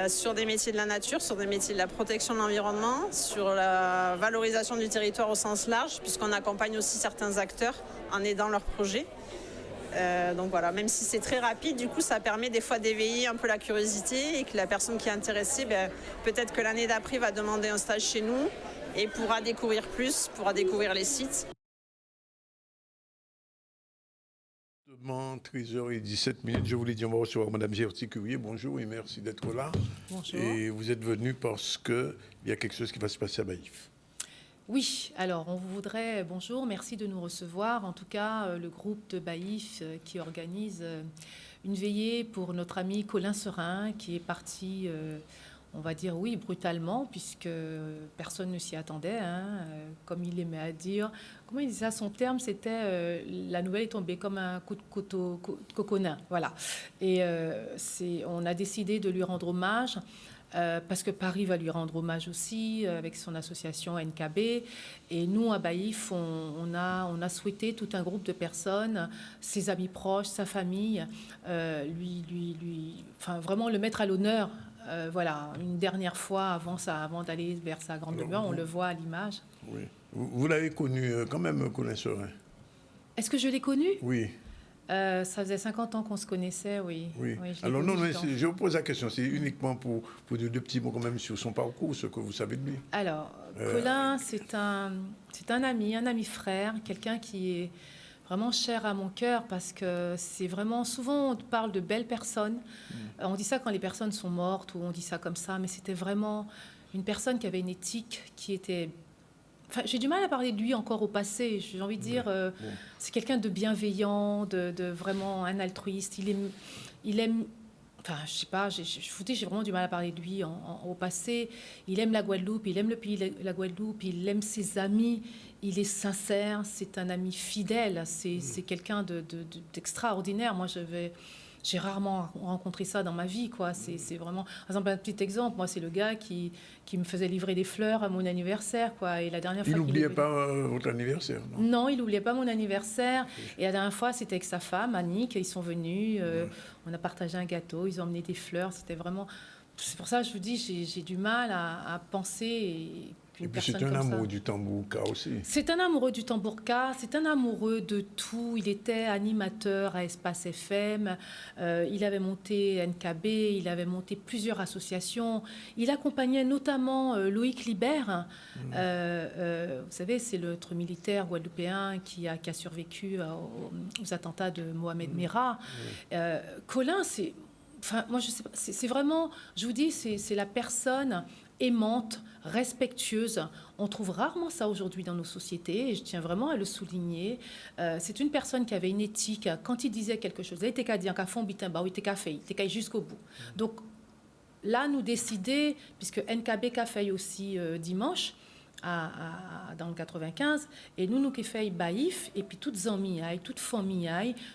sur des métiers de la nature, sur des métiers de la protection de l'environnement, sur la valorisation du territoire au sens large, puisqu'on accompagne aussi certains acteurs en aidant leurs projets. Donc voilà, même si c'est très rapide, du coup, ça permet des fois d'éveiller un peu la curiosité et que la personne qui est intéressée, peut-être que l'année d'après va demander un stage chez nous et pourra découvrir plus, pourra découvrir les sites. 13h17, je voulais dire on va recevoir Mme Gertie Curie. Bonjour et merci d'être là. Bonjour. Et vous êtes venue parce qu'il y a quelque chose qui va se passer à Baïf. Oui, alors on voudrait, bonjour, merci de nous recevoir. En tout cas, le groupe de Baïf qui organise une veillée pour notre ami Colin Serin qui est parti, on va dire oui, brutalement, puisque personne ne s'y attendait, comme il aimait à dire. Comment il disait ça? Son terme, c'était la nouvelle est tombée comme un coup de coconin. Voilà. Et on a décidé de lui rendre hommage. Parce que Paris va lui rendre hommage aussi avec son association NKB. Et nous, à Baïf, on a souhaité tout un groupe de personnes, ses amis proches, sa famille, enfin, vraiment le mettre à l'honneur. Voilà, une dernière fois avant d'aller vers sa grande demeure, on le voit à l'image. Oui. Vous l'avez connu quand même, Colin Serin? Est-ce que je l'ai connu? Oui. Ça faisait 50 ans qu'on se connaissait, oui. Oui. Je Alors non, je vous pose la question, c'est uniquement pour dire deux petits mots quand même sur son parcours, ce que vous savez de lui. Alors, Colin, c'est un ami frère, quelqu'un qui est vraiment cher à mon cœur parce que c'est vraiment, souvent on parle de belles personnes, on dit ça quand les personnes sont mortes ou on dit ça comme ça, mais c'était vraiment une personne qui avait une éthique qui était... Enfin, j'ai du mal à parler de lui encore au passé. J'ai envie de dire, c'est quelqu'un de bienveillant, de vraiment un altruiste. Il aime. Enfin, je sais pas. Je vous dis, j'ai vraiment du mal à parler de lui au passé. Il aime la Guadeloupe, il aime le pays de la Guadeloupe, il aime ses amis. Il est sincère. C'est un ami fidèle. C'est quelqu'un d'extraordinaire. Moi, j'ai rarement rencontré ça dans ma vie, quoi. C'est vraiment... Par exemple, un petit exemple, moi, c'est le gars qui me faisait livrer des fleurs à mon anniversaire, quoi. Et la dernière fois... Il n'oubliait pas votre anniversaire, non? Non, il n'oubliait pas mon anniversaire. Et la dernière fois, c'était avec sa femme, Annick. Ils sont venus, on a partagé un gâteau, ils ont emmené des fleurs. C'était vraiment... C'est pour ça que je vous dis, j'ai du mal à penser... Et puis c'est un amoureux du tambourka aussi. C'est un amoureux du tambourka, c'est un amoureux de tout. Il était animateur à Espace FM, il avait monté NKB, il avait monté plusieurs associations. Il accompagnait notamment Loïc Libert. Vous savez, c'est notre militaire guadeloupéen qui a survécu aux attentats de Mohamed Merah. Colin, c'est... Enfin, moi, je sais pas, c'est vraiment... Je vous dis, c'est la personne... aimante, respectueuse. On trouve rarement ça aujourd'hui dans nos sociétés et je tiens vraiment à le souligner. C'est une personne qui avait une éthique. Quand il disait quelque chose, il était qu'à dire qu'à fond bitin, bah oui, il était qu'à faire, il était qu'à jusqu'au bout. Donc là, nous décider, puisque NKB qu'a fait aussi dimanche, dans le 95, et nous qui fait Baïf, et puis toutes amis, toute famille,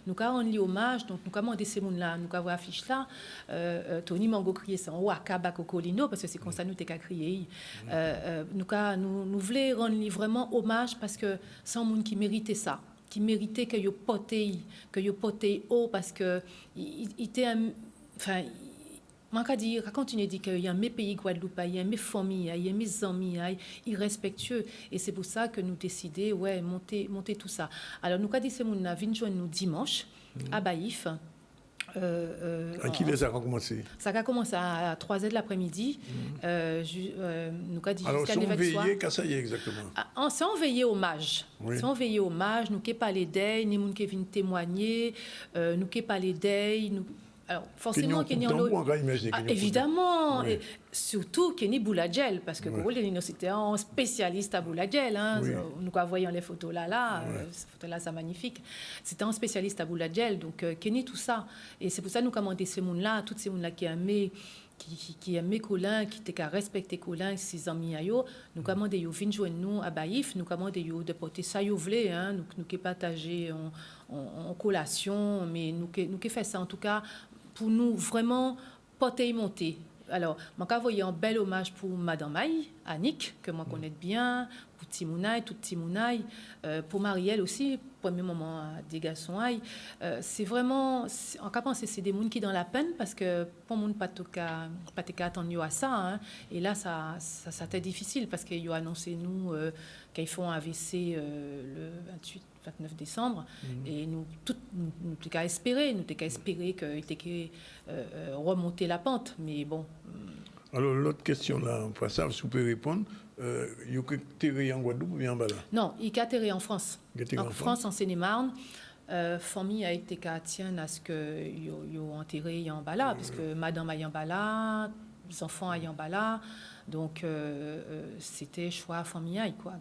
nous avons rendu hommage, donc nous avons demandé ces gens-là, nous avons affiché là, Tony Mango crié ça, ou Akaba Kokolino, parce que c'est comme ça nous t'es crié. Nous voulons rendre vraiment hommage parce que c'est un monde qui méritait ça, qui méritait que yo poté haut, parce que il était un... Enfin, moi, je continue à dire qu'il y a mes pays Guadeloupe, il y a mes familles, il y a mes amis, il est respectueux. Et c'est pour ça que nous décidons, monter tout ça. Alors, nous avons dit que nous avons nous dimanche à Baïf. À qui ça a commencé? Ça a commencé à 3h de l'après-midi. Nous avons dit alors, jusqu'à 9h du soir. Alors, qu'est-ce exactement? C'est en veillé hommage. Oui. C'est en veillé hommage. Nous n'avons pas les deuils, ni gens qui viennent témoigner. Nous n'avons pas les deuils. Alors, forcément, Kenny évidemment, oui. Et surtout Kenny Bouladjel, parce que c'était un spécialiste à Bouladjel. Oui. Nous voyons les photos là, ces photos-là, c'est magnifique. C'était un spécialiste à Bouladjel, donc Kenny, tout ça. Et c'est pour ça que nous commandons ces gens-là, toutes ces gens-là qui aimaient. Qui aimait Colin, qui était qu'à respecter Colin, ses amis ayo, nous commandons yo vinn joindre nous à Baïf, nous commandons yo de porter ça yo vle, nous qui partager en collation, mais nous qui fait ça en tout cas pour nous vraiment porter et monter. Alors, je voyais un bel hommage pour Madame Maï, Annick, que moi connais bien, pour Timounaï, toute Timounaï, pour Marielle aussi, premier moment des garçons. C'est vraiment, en cas pensé, c'est des gens qui sont dans la peine parce que pour monde pas attendre à ça. Et là, ça a été difficile parce qu'ils ont annoncé nous qu'ils font un AVC le 28. 29 décembre. Et nous n'avons qu'à espérer, qu'il était remonter la pente. Mais bon. Alors, l'autre question là, pour ça, si vous pouvez répondre, il y a atterri en Guadeloupe ou bien en Bala? Non, il a atterri en France. En France, en Seine-et-Marne. Famille a été qu'à tienne à ce que yo enterré en Bala, parce que madame a en Bala, les enfants a en Bala. Donc, c'était choix familial, quoi.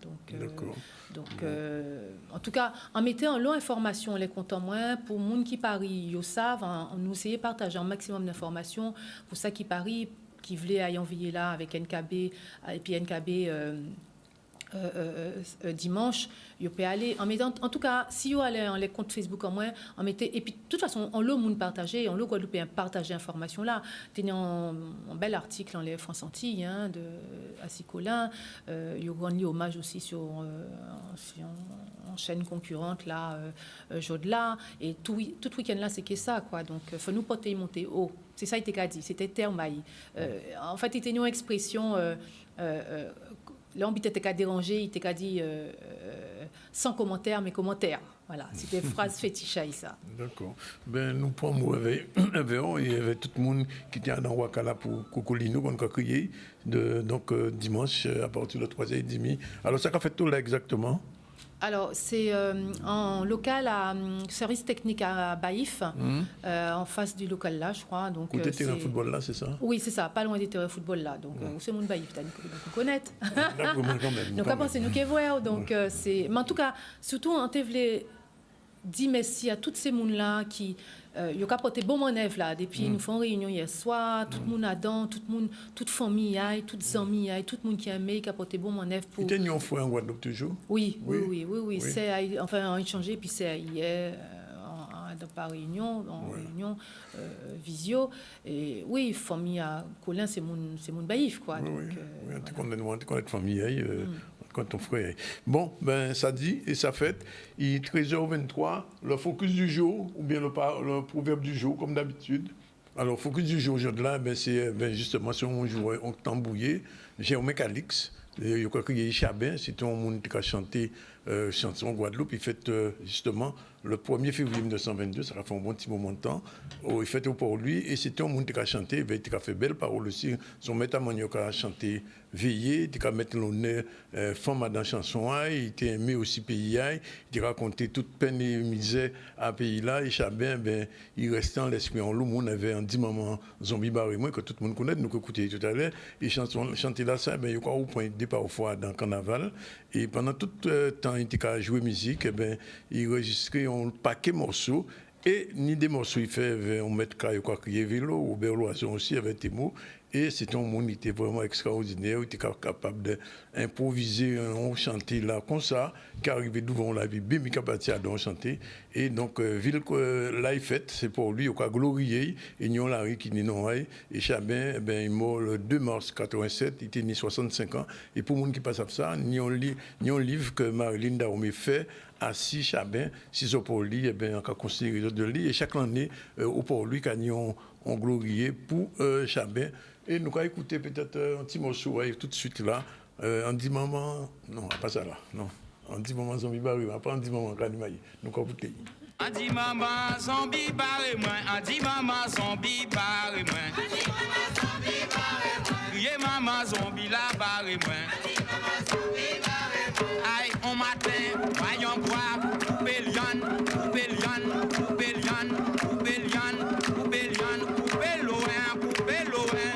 En tout cas, en mettant en lot information, les comptes en moins, pour les gens qui parient, ils savent, on nous essayait de partager un maximum d'informations pour ça qui parient, qui voulaient aller envoyer là avec NKB, et puis NKB dimanche, il peut aller en mettant, en tout cas, si vous allez en les comptes Facebook en moins, en mettez, et puis de toute façon, on l'a monde partagé, on l'a Guadeloupéen partager l'information là. Tenez un bel article dans les France Antilles de Assis Colin, il y a un hommage aussi sur en chaîne concurrente là, Jodla, et tout week-end là, c'est que ça quoi. Donc, faut nous porter monter haut. C'est ça, il était dit, c'était terme. En fait, il était une expression. Là, on était qu'à déranger, il était qu'à dire sans commentaire, mais commentaire. Voilà, c'était une phrase fétiche à ça. D'accord. Ben, nous prenons il y avait tout le monde qui était dans Wakala pour Cocolino, qu'on a crié, donc dimanche à partir de 3h30. Alors, ça qu'a fait tout là exactement? Alors, c'est en local à service technique à Baïf, en face du local là, je crois. Donc, où était le football là, c'est ça? Oui, c'est ça, pas loin des terrains football là. Donc, c'est mon Baïf, donc on connaît. Donc, après, c'est nous qui voyons. Donc, c'est. Mais en tout cas, surtout, on te voulait dire merci à tous ces gens-là qui. Il y a porté bon manèvre là. Depuis, nous faisons réunion hier soir, tout le monde a dans, toute famille, toutes amis, tout le monde qui a aimé, qui a porté bon manèvre pour. C'était une fois en Guadeloupe toujours? Oui. C'est enfin en échangé, puis c'est hier par réunion, réunion visio. Et oui, famille à Colin, c'est mon baïf quoi. On connaît famille. Quand on ferait. Bon, ben ça dit et ça fait. Il est 13h23, le focus du jour, ou bien le proverbe du jour, comme d'habitude. Alors, focus du jour aujourd'hui, c'est justement si on joue en tambouillé, Jérôme Calix, il y a crié Chabin, c'est un monde qui a chanté chanson Guadeloupe. Il fait justement le 1er février 1922, ça a fait un bon petit moment de temps. Il fait pour lui, et c'était un monde qui a chanté, il a fait belle parole aussi. Son maître Amanio qui a chanté Veillé, il a mis l'honneur femme dans la chanson, il a aimé aussi pays, il a raconté toute peine et misère à pays là, et Chabin, il restait en l'esprit en l'eau. On avait un dit maman zombie barré, moi que tout le monde connaît, nous écoutions tout à l'heure, et chanter là ça, il y a au point de parfois dans le carnaval, et pendant tout le temps, il a joué musique, il enregistrait un paquet de morceaux. Et ni des morceaux, il fait, on met crier vélo, ou Berloison aussi avec des mots. Et c'était un monde qui était vraiment extraordinaire, il était capable d'improviser, on chantait là comme ça, qui arrivait devant la vie, bim, il était capable de chanter. Et donc, ville que là, il fait, c'est pour lui, il a glorié, et Nyon Larry qui n'est non, et Chabin, il est mort le 2 mars 87, il était né 65 ans. Et pour les gens qui passent à ça, Nyon livre que Marilyn Dahomey fait, à 6 Chabin, 6 ans pour lui, on a considéré de lui, et chaque année, au pour lui, on glorié pour Chabin. Et nous allons écouter peut-être un petit morceau tout de suite là. On dit maman, non, pas ça là, non. On dit maman zombie barré, pas on dit maman canimaille. Nous allons écouter. On dit maman zombie barré moi, on dit maman zombie barré moi. On dit maman zombie barré moi. Criez maman zombie la barré moi. On dit maman zombie barré moi. Aïe, on matin, voyons boire, couper lion, couper lion, couper lion, couper lion, couper lion, couper loin, couper loin.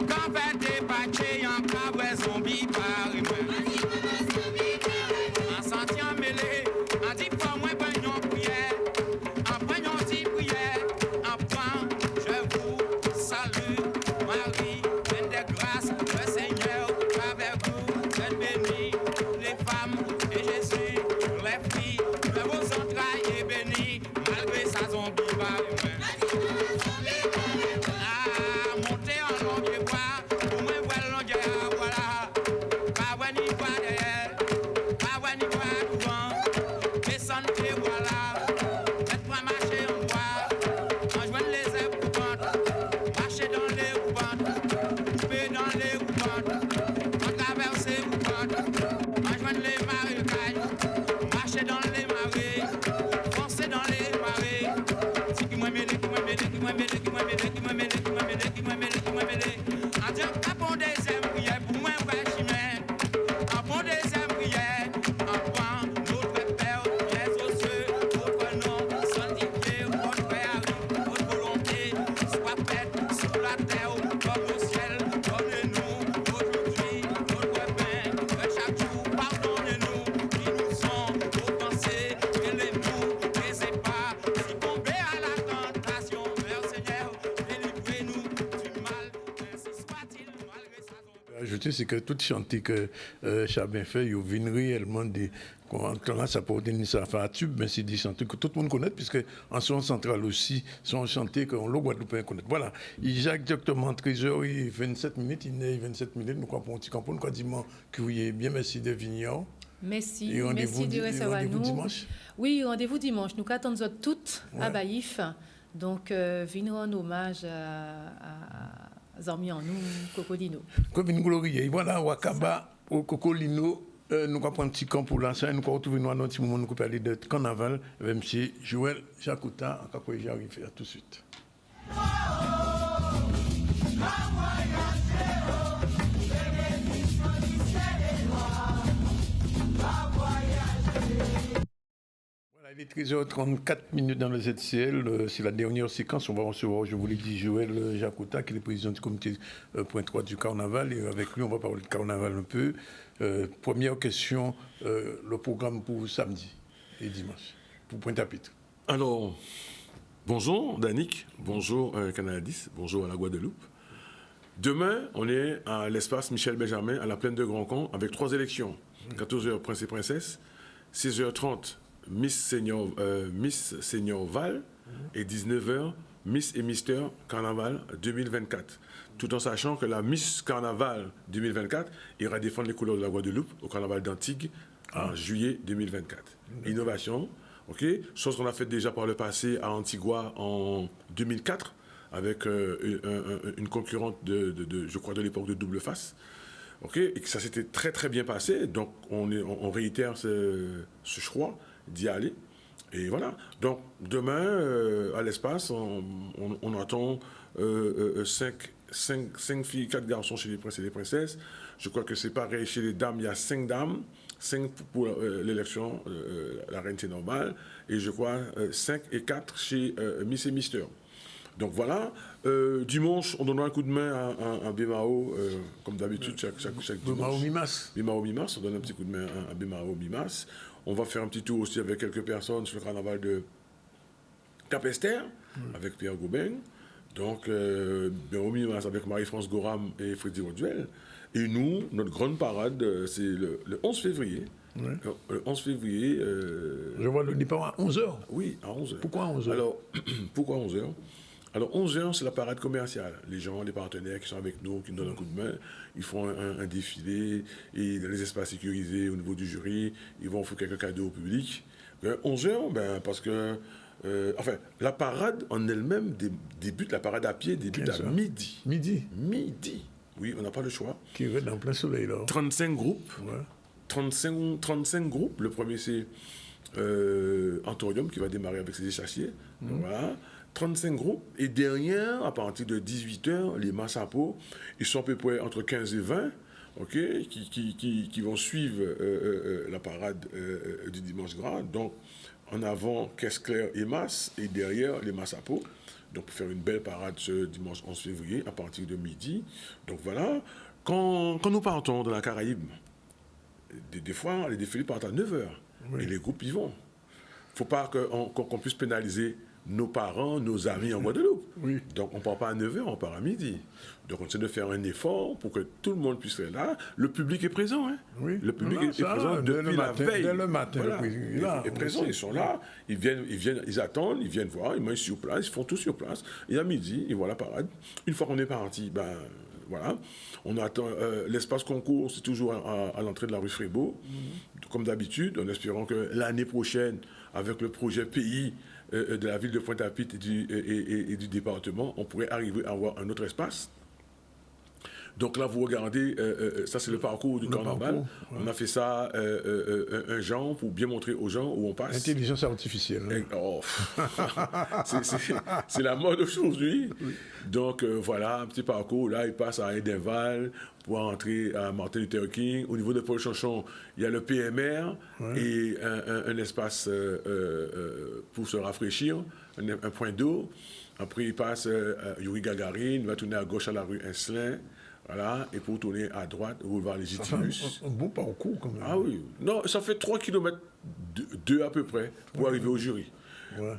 Quand fait des bâchés, en cabret zombie barré moi. On dit maman zombie barré moi. En sentient mêlé, on dit pas moins bagnon prière. En bagnon dit prière, en prend, je vous salue, Marie, pleine de grâce, le Seigneur avec vous, êtes bénie, les femmes et Jésus, les filles, de vos entrailles est béni, malgré sa habitué, c'est que tout chantier que Chabin fait, il vient réellement des... Quand ça peut donner ça fait un tube, mais c'est des chantiers que tout le monde connaît, puisque en son central aussi, sont chantiers que le Guadeloupéen connaît. Voilà, il a exactement 13h27, il est 27 minutes, nous croyons un petit campo, nous croyons qu'il est bien, merci de venir. Merci, Et merci de recevoir nous. Dimanche. Oui, rendez-vous dimanche. Nous attendons toutes à Baïf. Donc, venez rendre hommage à Zormi en nous, Cocolino. Comme une glorie, voilà, Wakaba, au Cocolino. Nous allons prendre un petit camp pour l'instant. Nous allons retrouver nous à notre moment. Nous allons parler de carnaval avec M. Joël Jacouta. En cas où j'arrive à tout de suite. Voilà, il est 13h34 dans le ZCL. C'est la dernière séquence. On va recevoir, je vous l'ai dit, Joël Jacouta, qui est le président du comité point 3 du carnaval. Et avec lui, on va parler de carnaval un peu. Première question, le programme pour samedi et dimanche, pour Pointe-à-Pitre. Alors, bonjour Danick, bonjour Canal 10, bonjour à la Guadeloupe. Demain, on est à l'espace Michel Benjamin, à la plaine de Grand Camp, avec 3 élections. 14h, Prince et Princesse, 16h30, Miss Senior Val, et 19h, Miss et Mister Carnaval 2024. Tout en sachant que la Miss Carnaval 2024 ira défendre les couleurs de la Guadeloupe au Carnaval d'Antigua en juillet 2024. Innovation, ok, chose qu'on a faite déjà par le passé à Antigua en 2004 avec une concurrente je crois de l'époque de Double Face, ok, et que ça s'était très très bien passé. Donc on réitère ce choix d'y aller. Et voilà. Donc demain à l'espace, on attend 5 filles, 4 garçons chez les princes et les princesses. Je crois que c'est pareil chez les dames, il y a 5 dames, 5 pour l'élection, la reine c'est normal, et je crois 5 et 4 chez Miss et Mister. Donc voilà, dimanche, on donnera un coup de main à Bemao, comme d'habitude, chaque dimanche. Bemao Mimas, on donne un petit coup de main à Bemao Mimas. On va faire un petit tour aussi avec quelques personnes sur le carnaval de Cap-Esther, avec Pierre Goubin. Donc, Bemao Mimas avec Marie-France Goram et Freddy Roduel. Et nous, notre grande parade, c'est le 11 février. Ouais. Le 11 février... Je vois le départ à 11h. Oui, à 11h. Pourquoi à 11h? Alors, pourquoi 11h? Alors, 11h, c'est la parade commerciale. Les gens, les partenaires qui sont avec nous, qui nous donnent un coup de main, ils font un défilé, et dans les espaces sécurisés au niveau du jury, ils vont faire quelques cadeaux au public. 11h, parce que... enfin, la parade en elle-même débute, la parade à pied débute à midi. Midi. Oui, on n'a pas le choix. Qui va dans plein soleil, là. 35 groupes. Ouais. 35 groupes. Le premier, c'est Anthorium qui va démarrer avec ses échassiers. Voilà. 35 groupes. Et derrière, à partir de 18h, les Massapo, ils sont à peu près entre 15 et 20, ok, qui vont suivre la parade du dimanche gras. Donc, en avant, Caisse Claire et Masse, et derrière, les Massapo. Donc, pour faire une belle parade ce dimanche 11 février, à partir de midi. Donc, voilà. Quand nous partons dans la Caraïbe, des fois, les défilés partent à 9h. Oui. Et les groupes y vont. Il ne faut pas qu'on puisse pénaliser nos parents, nos amis en Guadeloupe. Oui. Donc, on ne part pas à 9h, on part à midi. Donc, on essaie de faire un effort pour que tout le monde puisse être là. Le public est présent. Hein. Oui. Le public est présent depuis la veille. Dès le matin, voilà. Il est présent, ils sont là. Ils viennent, ils attendent, ils viennent voir, ils mangent sur place, ils font tout sur place. Et à midi, ils voient la parade. Une fois qu'on est parti, voilà. On attend l'espace concours, c'est toujours à l'entrée de la rue Frébeau, comme d'habitude, en espérant que l'année prochaine, avec le projet pays de la ville de Pointe-à-Pitre et du département, on pourrait arriver à avoir un autre espace. Donc là, vous regardez, ça c'est le parcours du carnaval. Ouais. On a fait ça un genre pour bien montrer aux gens où on passe. Intelligence artificielle. C'est la mode aujourd'hui. Oui. Donc voilà, un petit parcours. Là, il passe à Edinval pour entrer à Martin Luther King. Au niveau de Paul Chanchon, il y a le PMR et un espace pour se rafraîchir, un point d'eau. Après, il passe à Yuri Gagarine, il va tourner à gauche à la rue Incelin. Voilà, et pour tourner à droite, boulevard Légitimus. Un bon parcours quand même. Ah oui. Non, ça fait 3 km 2 à peu près pour arriver au jury. Ouais.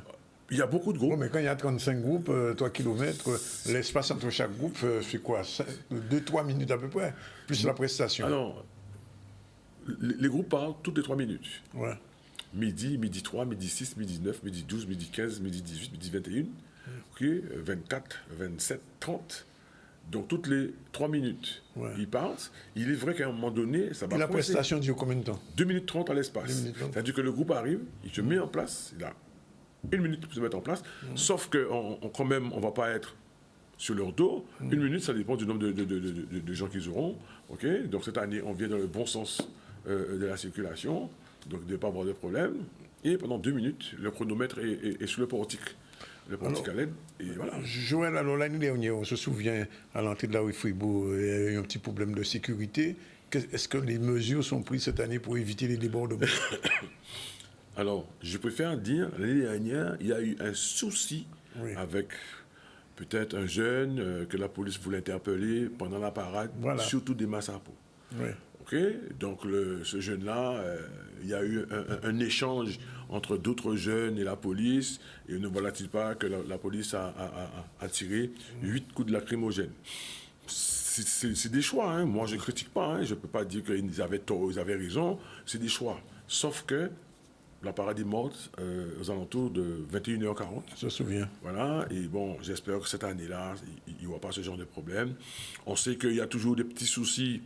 Il y a beaucoup de groupes. Mais quand il y a 35 groupes, 3 km, l'espace entre chaque groupe fait quoi? 2-3 minutes à peu près, plus la prestation. Alors, les groupes parlent toutes les 3 minutes. Ouais. Midi, midi 3, midi 6, midi 9, midi 12, midi 15, midi 18, midi 21, ok, 24, 27, 30. Donc toutes les 3 minutes, ils parlent. Il est vrai qu'à un moment donné, ça va. Et la prestation dure combien de temps? 2 minutes 30 à l'espace. C'est-à-dire que le groupe arrive, il se met en place, il a 1 minute pour se mettre en place, sauf que quand même, on ne va pas être sur leur dos. 1 minute, ça dépend du nombre de gens qu'ils auront. Ok. Donc cette année, on vient dans le bon sens de la circulation, donc de ne pas avoir de problème. Et pendant 2 minutes, le chronomètre est sur le portique. Le portique à l'aide, et voilà. Joël, alors l'année dernière, on se souvient, à l'entrée de la rue Fribourg, il y a eu un petit problème de sécurité. Est-ce que les mesures sont prises cette année pour éviter les débordements? Alors, je préfère dire, l'année dernière, il y a eu un souci avec peut-être un jeune que la police voulait interpeller pendant la parade, surtout des Massapo. Oui. Ok, donc ce jeune-là, il y a eu un échange entre d'autres jeunes et la police, et ne voilà-t-il pas que la police a tiré 8 coups de lacrymogène. C'est des choix, hein. Moi je ne critique pas, hein. Je ne peux pas dire qu'ils avaient tort, ils avaient raison, c'est des choix. Sauf que la parade est morte aux alentours de 21h40. Je me souviens. Voilà, et bon, j'espère que cette année-là, il n'y aura pas ce genre de problème. On sait qu'il y a toujours des petits soucis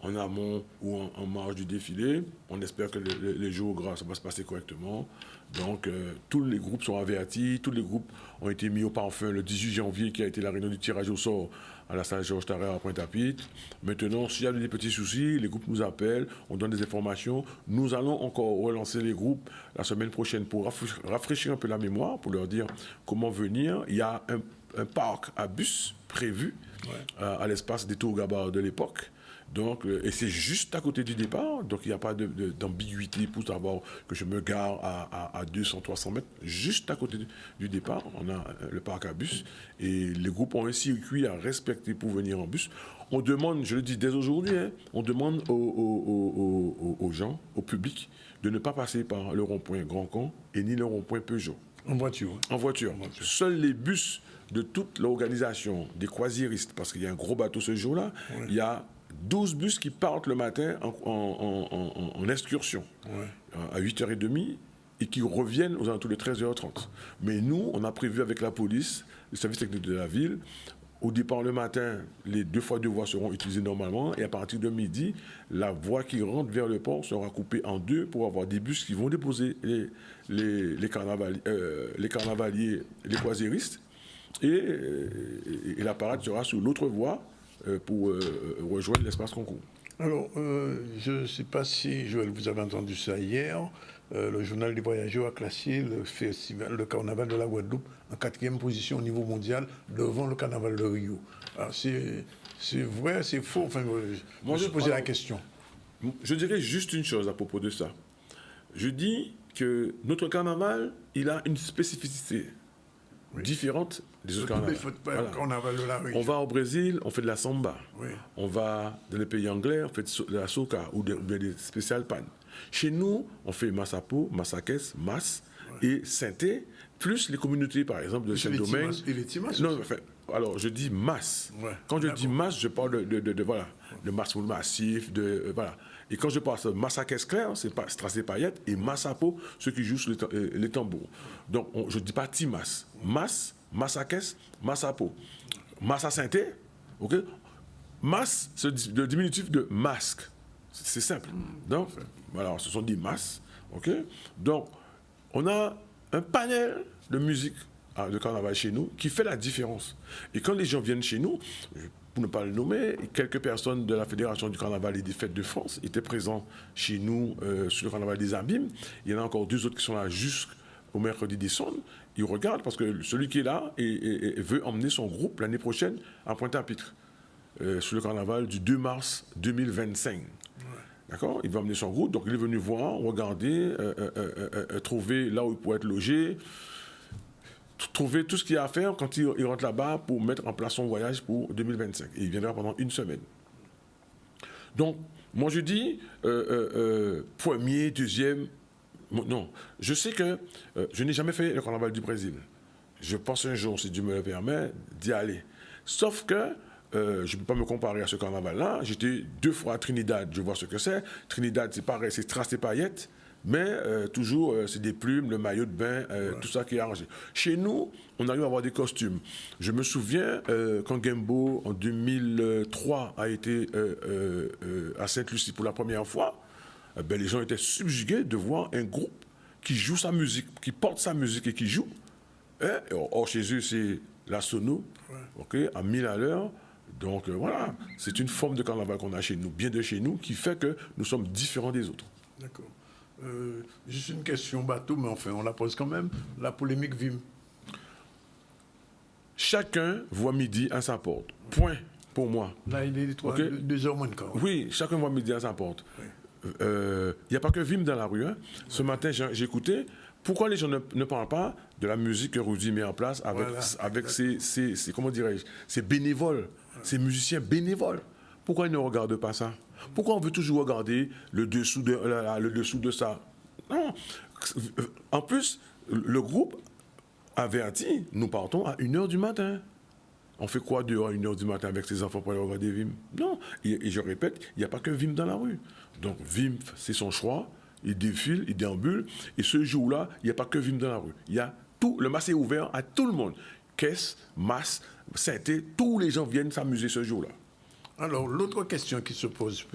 en amont ou en marge du défilé. On espère que les jours gras, ça va se passer correctement. Donc, tous les groupes sont avertis, tous les groupes ont été mis au parfum le 18 janvier, qui a été la réunion du tirage au sort à la salle Georges Tarrer à Pointe-à-Pitre. Maintenant, s'il y a des petits soucis, les groupes nous appellent, on donne des informations. Nous allons encore relancer les groupes la semaine prochaine pour rafraîchir un peu la mémoire, pour leur dire comment venir. Il y a un parc à bus prévu à l'espace des Tours Gabarre de l'époque. Donc, et c'est juste à côté du départ, donc il n'y a pas d'ambiguïté pour savoir que je me gare à 200-300 mètres. Juste à côté du départ, on a le parc à bus et les groupes ont un circuit à respecter pour venir en bus. On demande, je le dis dès aujourd'hui, hein, on demande aux gens, au public, de ne pas passer par le rond-point Grand Camp et ni le rond-point Peugeot. En voiture. En voiture. Seuls les bus de toute l'organisation des croisiéristes, parce qu'il y a un gros bateau ce jour-là, il y a 12 bus qui partent le matin en excursion à 8h30 et qui reviennent aux alentours de 13h30. Mais nous, on a prévu avec la police, le service technique de la ville, au départ le matin, les 2 fois 2 voies seront utilisées normalement et à partir de midi, la voie qui rentre vers le port sera coupée en 2 pour avoir des bus qui vont déposer les carnavaliers, les croisiéristes et la parade sera sur l'autre voie pour rejoindre l'espace concours. Alors, je ne sais pas si, Joël, vous avez entendu ça hier, le journal des voyageurs a classé le carnaval de la Guadeloupe en 4e position au niveau mondial devant le carnaval de Rio. Alors, c'est vrai, c'est faux, enfin, moi je posais la question. Je dirais juste une chose à propos de ça. Je dis que notre carnaval, il a une spécificité différente des autres carnavals. On va au Brésil, on fait de la samba. Oui. On va dans les pays anglais, on fait de la soca ou des spéciales pannes. Chez nous, on fait Massapo, Massakès, Mas et Sainté, plus les communautés, par exemple, de Saint-Domingue. Non, enfin, alors, je dis Mas. Ouais. Quand je dis Mas, je parle de Massoul Massif, voilà. Et quand je parle de Massakès clair, c'est Strasé Payette, et Massapo, ceux qui jouent sur les tambours. Donc, je ne dis pas Timas. Mas, Massakès, Massapo. Massa Sainté, ok? Mas, c'est le diminutif de masque. C'est simple. Donc, voilà, ce sont des masses, ok? Donc, on a un panel de musique de carnaval chez nous qui fait la différence. Et quand les gens viennent chez nous, pour ne pas le nommer, quelques personnes de la Fédération du Carnaval et des Fêtes de France étaient présents chez nous sur le Carnaval des Abîmes. Il y en a encore 2 autres qui sont là jusqu'au mercredi décembre. Ils regardent parce que celui qui est là et veut emmener son groupe l'année prochaine à Pointe-à-Pitre sur le Carnaval du 2 mars 2025. D'accord? Il va emmener son groupe, donc il est venu voir, regarder, trouver là où il pourrait être logé, trouver tout ce qu'il y a à faire quand il rentre là-bas pour mettre en place son voyage pour 2025. Et il viendra pendant 1 semaine. Donc, moi je dis, 1er, 2e, Non, je sais que je n'ai jamais fait le carnaval du Brésil. Je pense un jour, si Dieu me le permet, d'y aller. Sauf que je ne peux pas me comparer à ce carnaval-là. J'étais 2 fois à Trinidad, je vois ce que c'est. Trinidad, c'est pareil, c'est strass et paillettes, mais toujours, c'est des plumes, le maillot de bain, tout ça qui est arrangé. Chez nous, on arrive à avoir des costumes. Je me souviens, quand Gembo, en 2003, a été à Sainte-Lucie pour la première fois, les gens étaient subjugués de voir un groupe qui joue sa musique, qui porte sa musique et qui joue. Or, chez eux, c'est la sono, à 1000 à l'heure. Donc voilà, c'est une forme de carnaval qu'on a chez nous, bien de chez nous, qui fait que nous sommes différents des autres. D'accord. Juste une question bateau, mais enfin, on la pose quand même. La polémique Vim. Chacun voit midi à sa porte. Point, pour moi. Là, il est 2h moins de quart. Oui, chacun voit midi à sa porte. Il n'y a pas que Vim dans la rue. Hein. Ce matin, j'ai écouté. Pourquoi les gens ne parlent pas de la musique que Rudy met en place avec ses comment dirais-je, ses bénévoles, ses musiciens bénévoles? Pourquoi ils ne regardent pas ça? Pourquoi on veut toujours regarder le dessous de ça? Non. En plus, le groupe averti, nous partons à 1h du matin. On fait quoi dehors à 1h du matin avec ses enfants pour aller regarder Vim? Non. Et je répète, il n'y a pas que Vim dans la rue. Donc Vim, c'est son choix. Il défile, il déambule. Et ce jour-là, il n'y a pas que Vim dans la rue. Il y a tout. Le mas est ouvert à tout le monde. Caisse, masse, synthé, tous les gens viennent s'amuser ce jour-là. Alors, l'autre question qui se pose,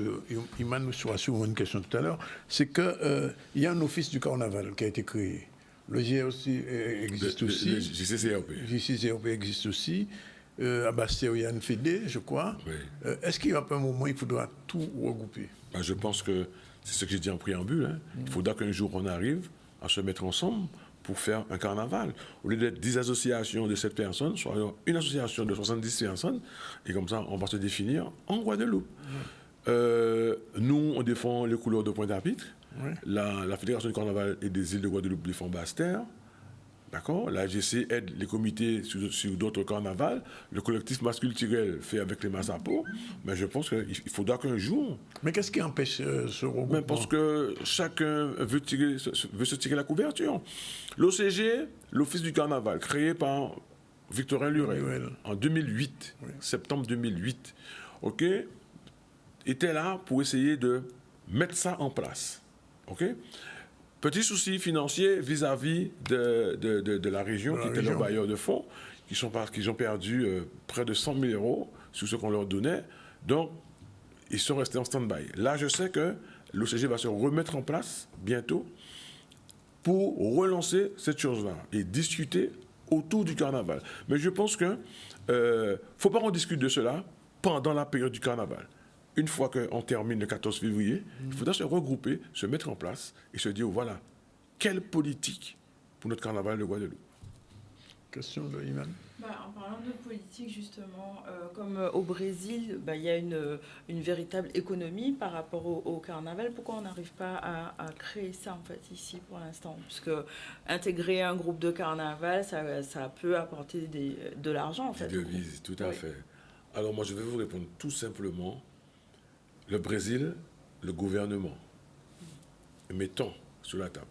Iman nous sera sur une question tout à l'heure, c'est qu'il y a un office du carnaval qui a été créé. Le GRC existe aussi. Le JCCRP. JCCRP existe aussi. À Bastia, il y a une fédé, je crois. Oui. Est-ce qu'il n'y a pas un moment où il faudra tout regrouper? Je pense que c'est ce que j'ai dit en préambule. Hein. Il faudra qu'un jour on arrive à se mettre ensemble pour faire un carnaval. Au lieu d'être 10 associations de 7 personnes, soit une association de 70 personnes, et comme ça, on va se définir en Guadeloupe. Nous, on défend les couleurs de Pointe-à-Pitre. La Fédération du carnaval et des îles de Guadeloupe défend Basse-Terre. D'accord. La GC aide les comités sur d'autres carnavals. Le collectif masse culturel fait avec les Massapo. Mais je pense qu'il faudra qu'un jour. Mais qu'est-ce qui empêche ce regroupement? Parce que chacun veut se tirer la couverture. L'OCG, l'Office du carnaval, créé par Victorin Lurel en 2008, septembre 2008, était là pour essayer de mettre ça en place. Petit souci financier vis-à-vis de la région, qui était leur bailleur de fonds, qui ont perdu près de 100 000 euros sur ce qu'on leur donnait. Donc, ils sont restés en stand-by. Là, je sais que l'OCG va se remettre en place bientôt pour relancer cette chose-là et discuter autour du carnaval. Mais je pense qu'il ne faut pas qu'on discute de cela pendant la période du carnaval. Une fois qu'on termine le 14 février, il faudra se regrouper, se mettre en place et se dire, voilà, quelle politique pour notre carnaval de Guadeloupe? Question de Iman. En parlant de politique, justement, comme au Brésil, il y a une véritable économie par rapport au carnaval. Pourquoi on n'arrive pas à créer ça, en fait, ici, pour l'instant? Parce que intégrer un groupe de carnaval, ça peut apporter de l'argent, en fait. Des devises, tout à fait. Alors, moi, je vais vous répondre tout simplement. Le Brésil, le gouvernement, mettons sur la table.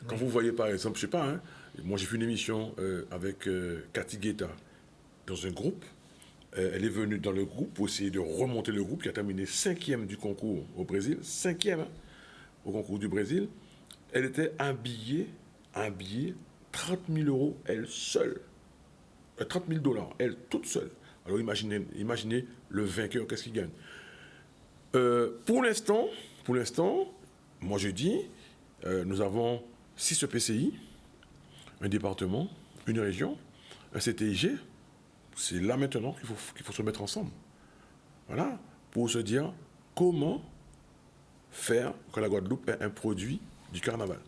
Quand vous voyez, par exemple, je ne sais pas, moi j'ai fait une émission avec Cathy Guetta dans un groupe. Elle est venue dans le groupe pour essayer de remonter le groupe qui a terminé 5e du concours au Brésil, 5e au concours du Brésil. Elle était habillée 30 000 euros, elle seule. 30 000 $, elle toute seule. Alors imaginez le vainqueur, qu'est-ce qu'il gagne? Pour l'instant, moi je dis, nous avons 6 EPCI, un département, une région, un CTIG. C'est là maintenant qu'il faut se mettre ensemble. Voilà, pour se dire comment faire que la Guadeloupe ait un produit du carnaval.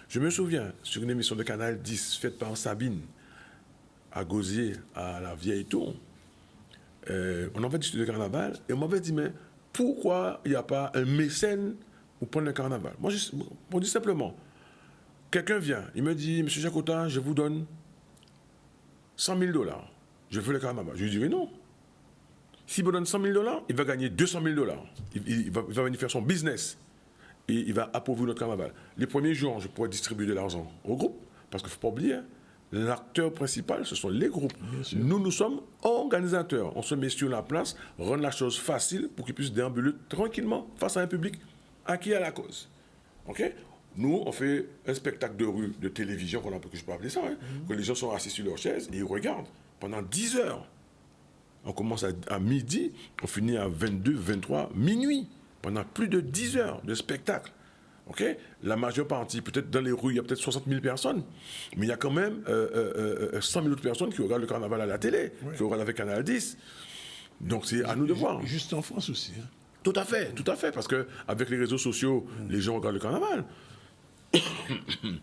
Je me souviens, sur une émission de Canal 10 faite par Sabine, à Gosier, à la Vieille Tour, on avait discuté de carnaval et on m'avait dit, mais pourquoi il n'y a pas un mécène pour prendre le carnaval? Moi, on dit simplement, quelqu'un vient, il me dit, monsieur Jacota, je vous donne 100 000 $. Je veux le carnaval. Je lui dirais non. S'il me donne 100 000 $, il va gagner 200 000 $. Il va venir faire son business. et il va appauvrir notre carnaval. Les premiers jours, je pourrais distribuer de l'argent aux groupes, parce qu'il ne faut pas oublier, l'acteur principal, ce sont les groupes. Nous sommes organisateurs. On se met sur la place, rendre la chose facile pour qu'ils puissent déambuler tranquillement face à un public acquis à la cause. OK? Nous, on fait un spectacle de rue, de télévision, que je peux appeler ça, que les gens sont assis sur leur chaise et ils regardent pendant 10 heures. On commence à midi, on finit à 22, 23, minuit, pendant plus de 10 heures de spectacle. Okay? La majeure partie, peut-être dans les rues, il y a peut-être 60 000 personnes, mais il y a quand même 100 000 autres personnes qui regardent le carnaval à la télé, qui regardent avec Canal 10. Donc c'est à nous de voir. Juste en France aussi. Hein. Tout à fait, parce qu'avec les réseaux sociaux, les gens regardent le carnaval.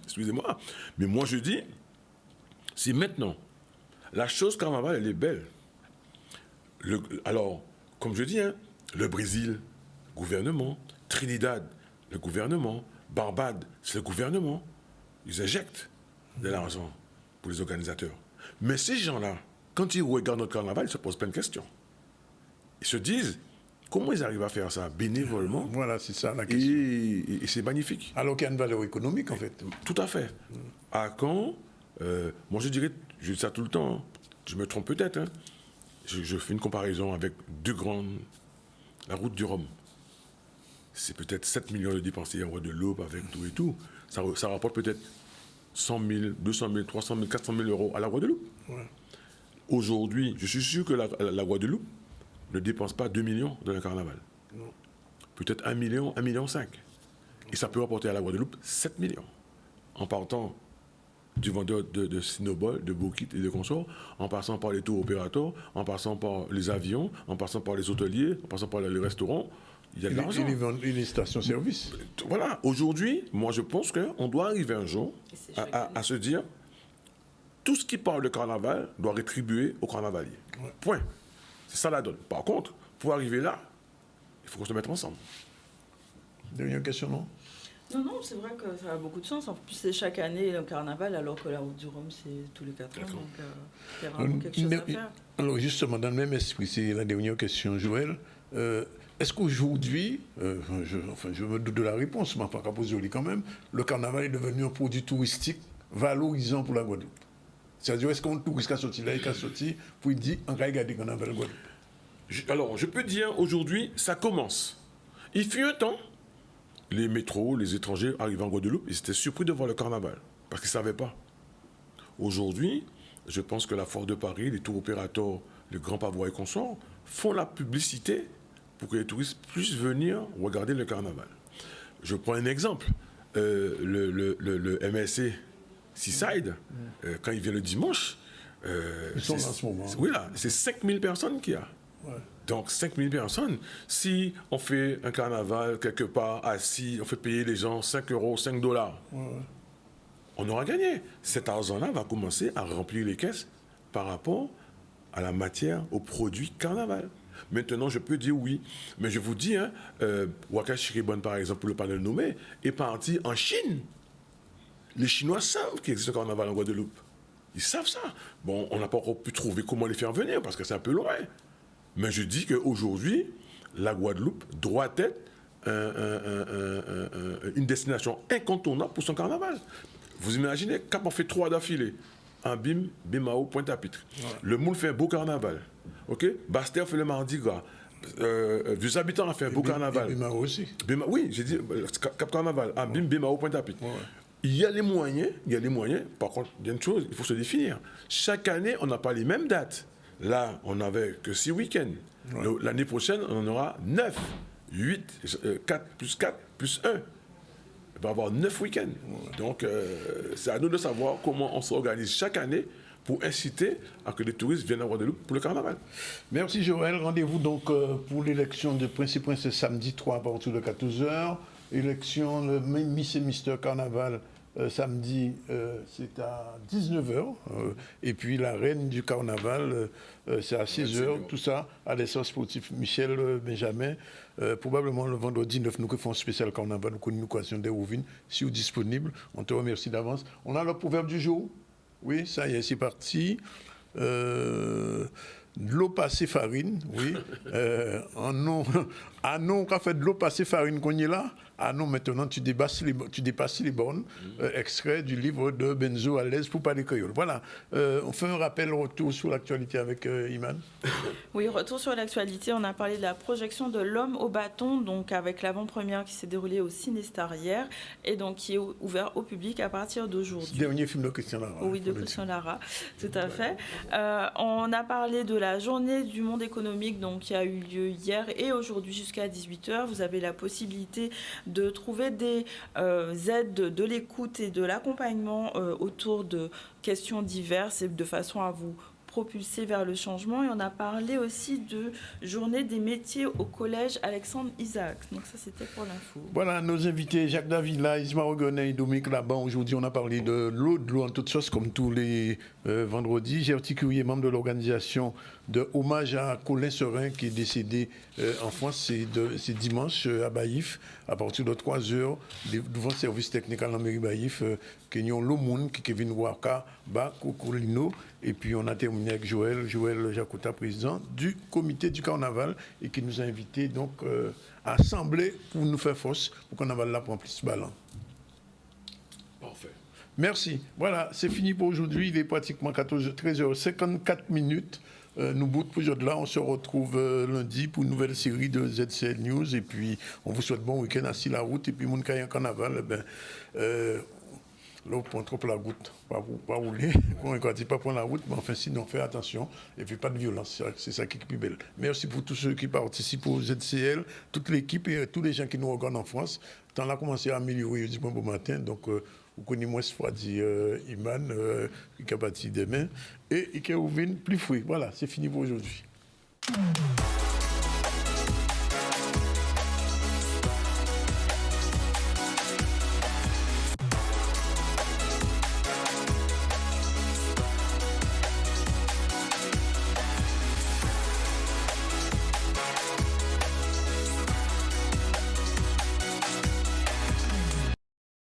Excusez-moi. Mais moi je dis, si maintenant, la chose carnaval, elle est belle. Alors, comme je dis, le Brésil, gouvernement, Trinidad, le gouvernement, Barbade, c'est le gouvernement. Ils injectent de l'argent pour les organisateurs. Mais ces gens-là, quand ils regardent notre carnaval, ils se posent plein de questions. Ils se disent, comment ils arrivent à faire ça bénévolement? Voilà, c'est ça la question. Et c'est magnifique. Alors qu'il y a une valeur économique, en fait. Tout à fait. À quand moi, je dirais, je dis ça tout le temps, je me trompe peut-être, je fais une comparaison avec la route du Rhum. C'est peut-être 7 millions de dépensiers en Roi de l'Aube avec tout et tout. Ça rapporte peut-être 100 000, 200 000, 300 000, 400 000 euros à la Guadeloupe. Ouais. Aujourd'hui, je suis sûr que la Guadeloupe ne dépense pas 2 millions dans le carnaval. Non. Peut-être 1 million, 1,5 million. Et ça peut rapporter à la Guadeloupe 7 millions. En partant du vendeur de Cinobol, de Bokit et de consorts, en passant par les tours opérateurs, en passant par les avions, en passant par les hôteliers, en passant par les restaurants. Il y a de l'argent. Et les stations-service. Voilà. Aujourd'hui, moi, je pense qu'on doit arriver un jour à se dire tout ce qui parle de carnaval doit rétribuer aux carnavaliers. Ouais. Point. C'est ça la donne. Par contre, pour arriver là, il faut qu'on se mette ensemble. Dernière question, non? Non, c'est vrai que ça a beaucoup de sens. En plus, c'est chaque année le carnaval, alors que la route du Rhum, c'est tous les 4 ans. Donc, il y a vraiment quelque chose à faire. Alors, justement, dans le même esprit, c'est la dernière question, Joël. Est-ce qu'aujourd'hui, je me doute de la réponse, mais enfin, qu'à poser quand même, le carnaval est devenu un produit touristique valorisant pour la Guadeloupe? C'est-à-dire, est-ce qu'un touriste qui a sorti là, qui a sorti, pour dire, on va regarder le carnaval en Guadeloupe? Alors, je peux dire, aujourd'hui, ça commence. Il fut un temps, les métros, les étrangers arrivaient en Guadeloupe, ils étaient surpris de voir le carnaval, parce qu'ils ne savaient pas. Aujourd'hui, je pense que la Foire de Paris, les tours opérateurs, les grands pavois et consorts, font la publicité pour que les touristes puissent venir regarder le carnaval. Je prends un exemple. Le MSC Seaside, quand il vient le dimanche, ils sont là en ce moment. Oui, là, c'est 5000 personnes qu'il y a. Ouais. Donc, 5000 personnes. Si on fait un carnaval quelque part assis, on fait payer les gens 5 euros, 5 dollars, on aura gagné. Cet argent-là va commencer à remplir les caisses par rapport à la matière, aux produits carnaval. Maintenant, je peux dire oui. Mais je vous dis, Waka Chiribon, par exemple, pour le panel nommé, est parti en Chine. Les Chinois savent qu'il existe un carnaval en Guadeloupe. Ils savent ça. Bon, on n'a pas encore pu trouver comment les faire venir, parce que c'est un peu loin. Mais je dis qu'aujourd'hui, la Guadeloupe doit être une destination incontournable pour son carnaval. Vous imaginez, Cap en fait 3 d'affilée. Ambim, Bimao, Pointe-à-Pitre. Ouais. Le Moule fait un beau carnaval. Okay? Bastère fait le Mardi Gras. Vieux Habitants a fait un beau carnaval. Bimao aussi. Oui, j'ai dit Cap Carnaval. Ambim, Bimao, Pointe-à-Pitre. Ouais. Il y a les moyens. Par contre, il y a une chose, il faut se définir. Chaque année, on n'a pas les mêmes dates. Là, on n'avait que 6 week-ends. Ouais. L'année prochaine, on en aura 9, 8, 4 plus 4 plus 1. Il va y avoir 9 week-ends. Ouais. Donc, c'est à nous de savoir comment on s'organise chaque année pour inciter à que les touristes viennent à Guadeloupe pour le carnaval. Merci Joël. Rendez-vous donc pour l'élection de Prince et Princesse samedi 3 à partir de 14h. Élection de Miss et Mister Carnaval samedi, c'est à 19h. Et puis la reine du carnaval, c'est à 16h. Tout ça à l'espace sportif Michel Benjamin. Probablement le vendredi 9, nous faisons un spécial carnaval, nous communication des Rouvines. Si vous êtes disponible, on te remercie d'avance. On a le proverbe du jour. Oui, ça y est, c'est parti. De l'eau passée farine, oui. Ah non, on a fait de l'eau passer farine qu'on y est là. Ah non, maintenant tu dépasses les bornes. Extrait du livre de Benzo à l'aise pour parler créole. Voilà. On fait un rappel, retour sur l'actualité avec Iman. Oui, retour sur l'actualité. On a parlé de la projection de L'Homme au bâton, donc avec l'avant-première qui s'est déroulée au Cinestar hier et donc qui est ouvert au public à partir d'aujourd'hui. Dernier film de Christian Lara. Oui, de Christian Lara, tout à fait. On a parlé de la journée du monde économique donc, qui a eu lieu hier et aujourd'hui jusqu'à 18h. Vous avez la possibilité de trouver des aides de l'écoute et de l'accompagnement autour de questions diverses et de façon à vous propulser vers le changement. Et on a parlé aussi de journée des métiers au collège Alexandre Isaac. Donc ça, c'était pour l'info. Voilà, nos invités, Jacques Davila, Isma Rogonnet et Dominique Laban. Aujourd'hui, on a parlé de l'eau en toutes choses, comme tous les vendredis. Gertie Courrier, membre de l'organisation de hommage à Colin Serin, qui est décédé en France. C'est dimanche à Baïf, à partir de 3h, devant le service technique à la mairie Baïf, Kenyon Lomoun, Kevin Waka, Ba, Kokolino. Et puis on a terminé avec Joël Jacota, président du comité du carnaval, et qui nous a invités donc à assembler pour nous faire force pour qu'on carnaval là prend plus ballon. Parfait. Merci. Voilà, c'est fini pour aujourd'hui. Il est pratiquement 13h54. Nous boutons pour aujourd'hui là. On se retrouve lundi pour une nouvelle série de ZCL News. Et puis, on vous souhaite bon week-end assis la route. Et puis, mon cas en carnaval, là, on prend trop la route, pas rouler, on ne dit pas prendre la route, mais enfin, sinon, faites attention, et puis pas de violence, c'est ça qui est plus belle. Merci pour tous ceux qui participent au ZCL, toute l'équipe et tous les gens qui nous regardent en France. Le temps là a commencé à améliorer, je dis bon matin, donc vous connaissez moins ce dit Iman, qui est parti demain, et qui est ouvert plus fouet. Voilà, c'est fini pour aujourd'hui.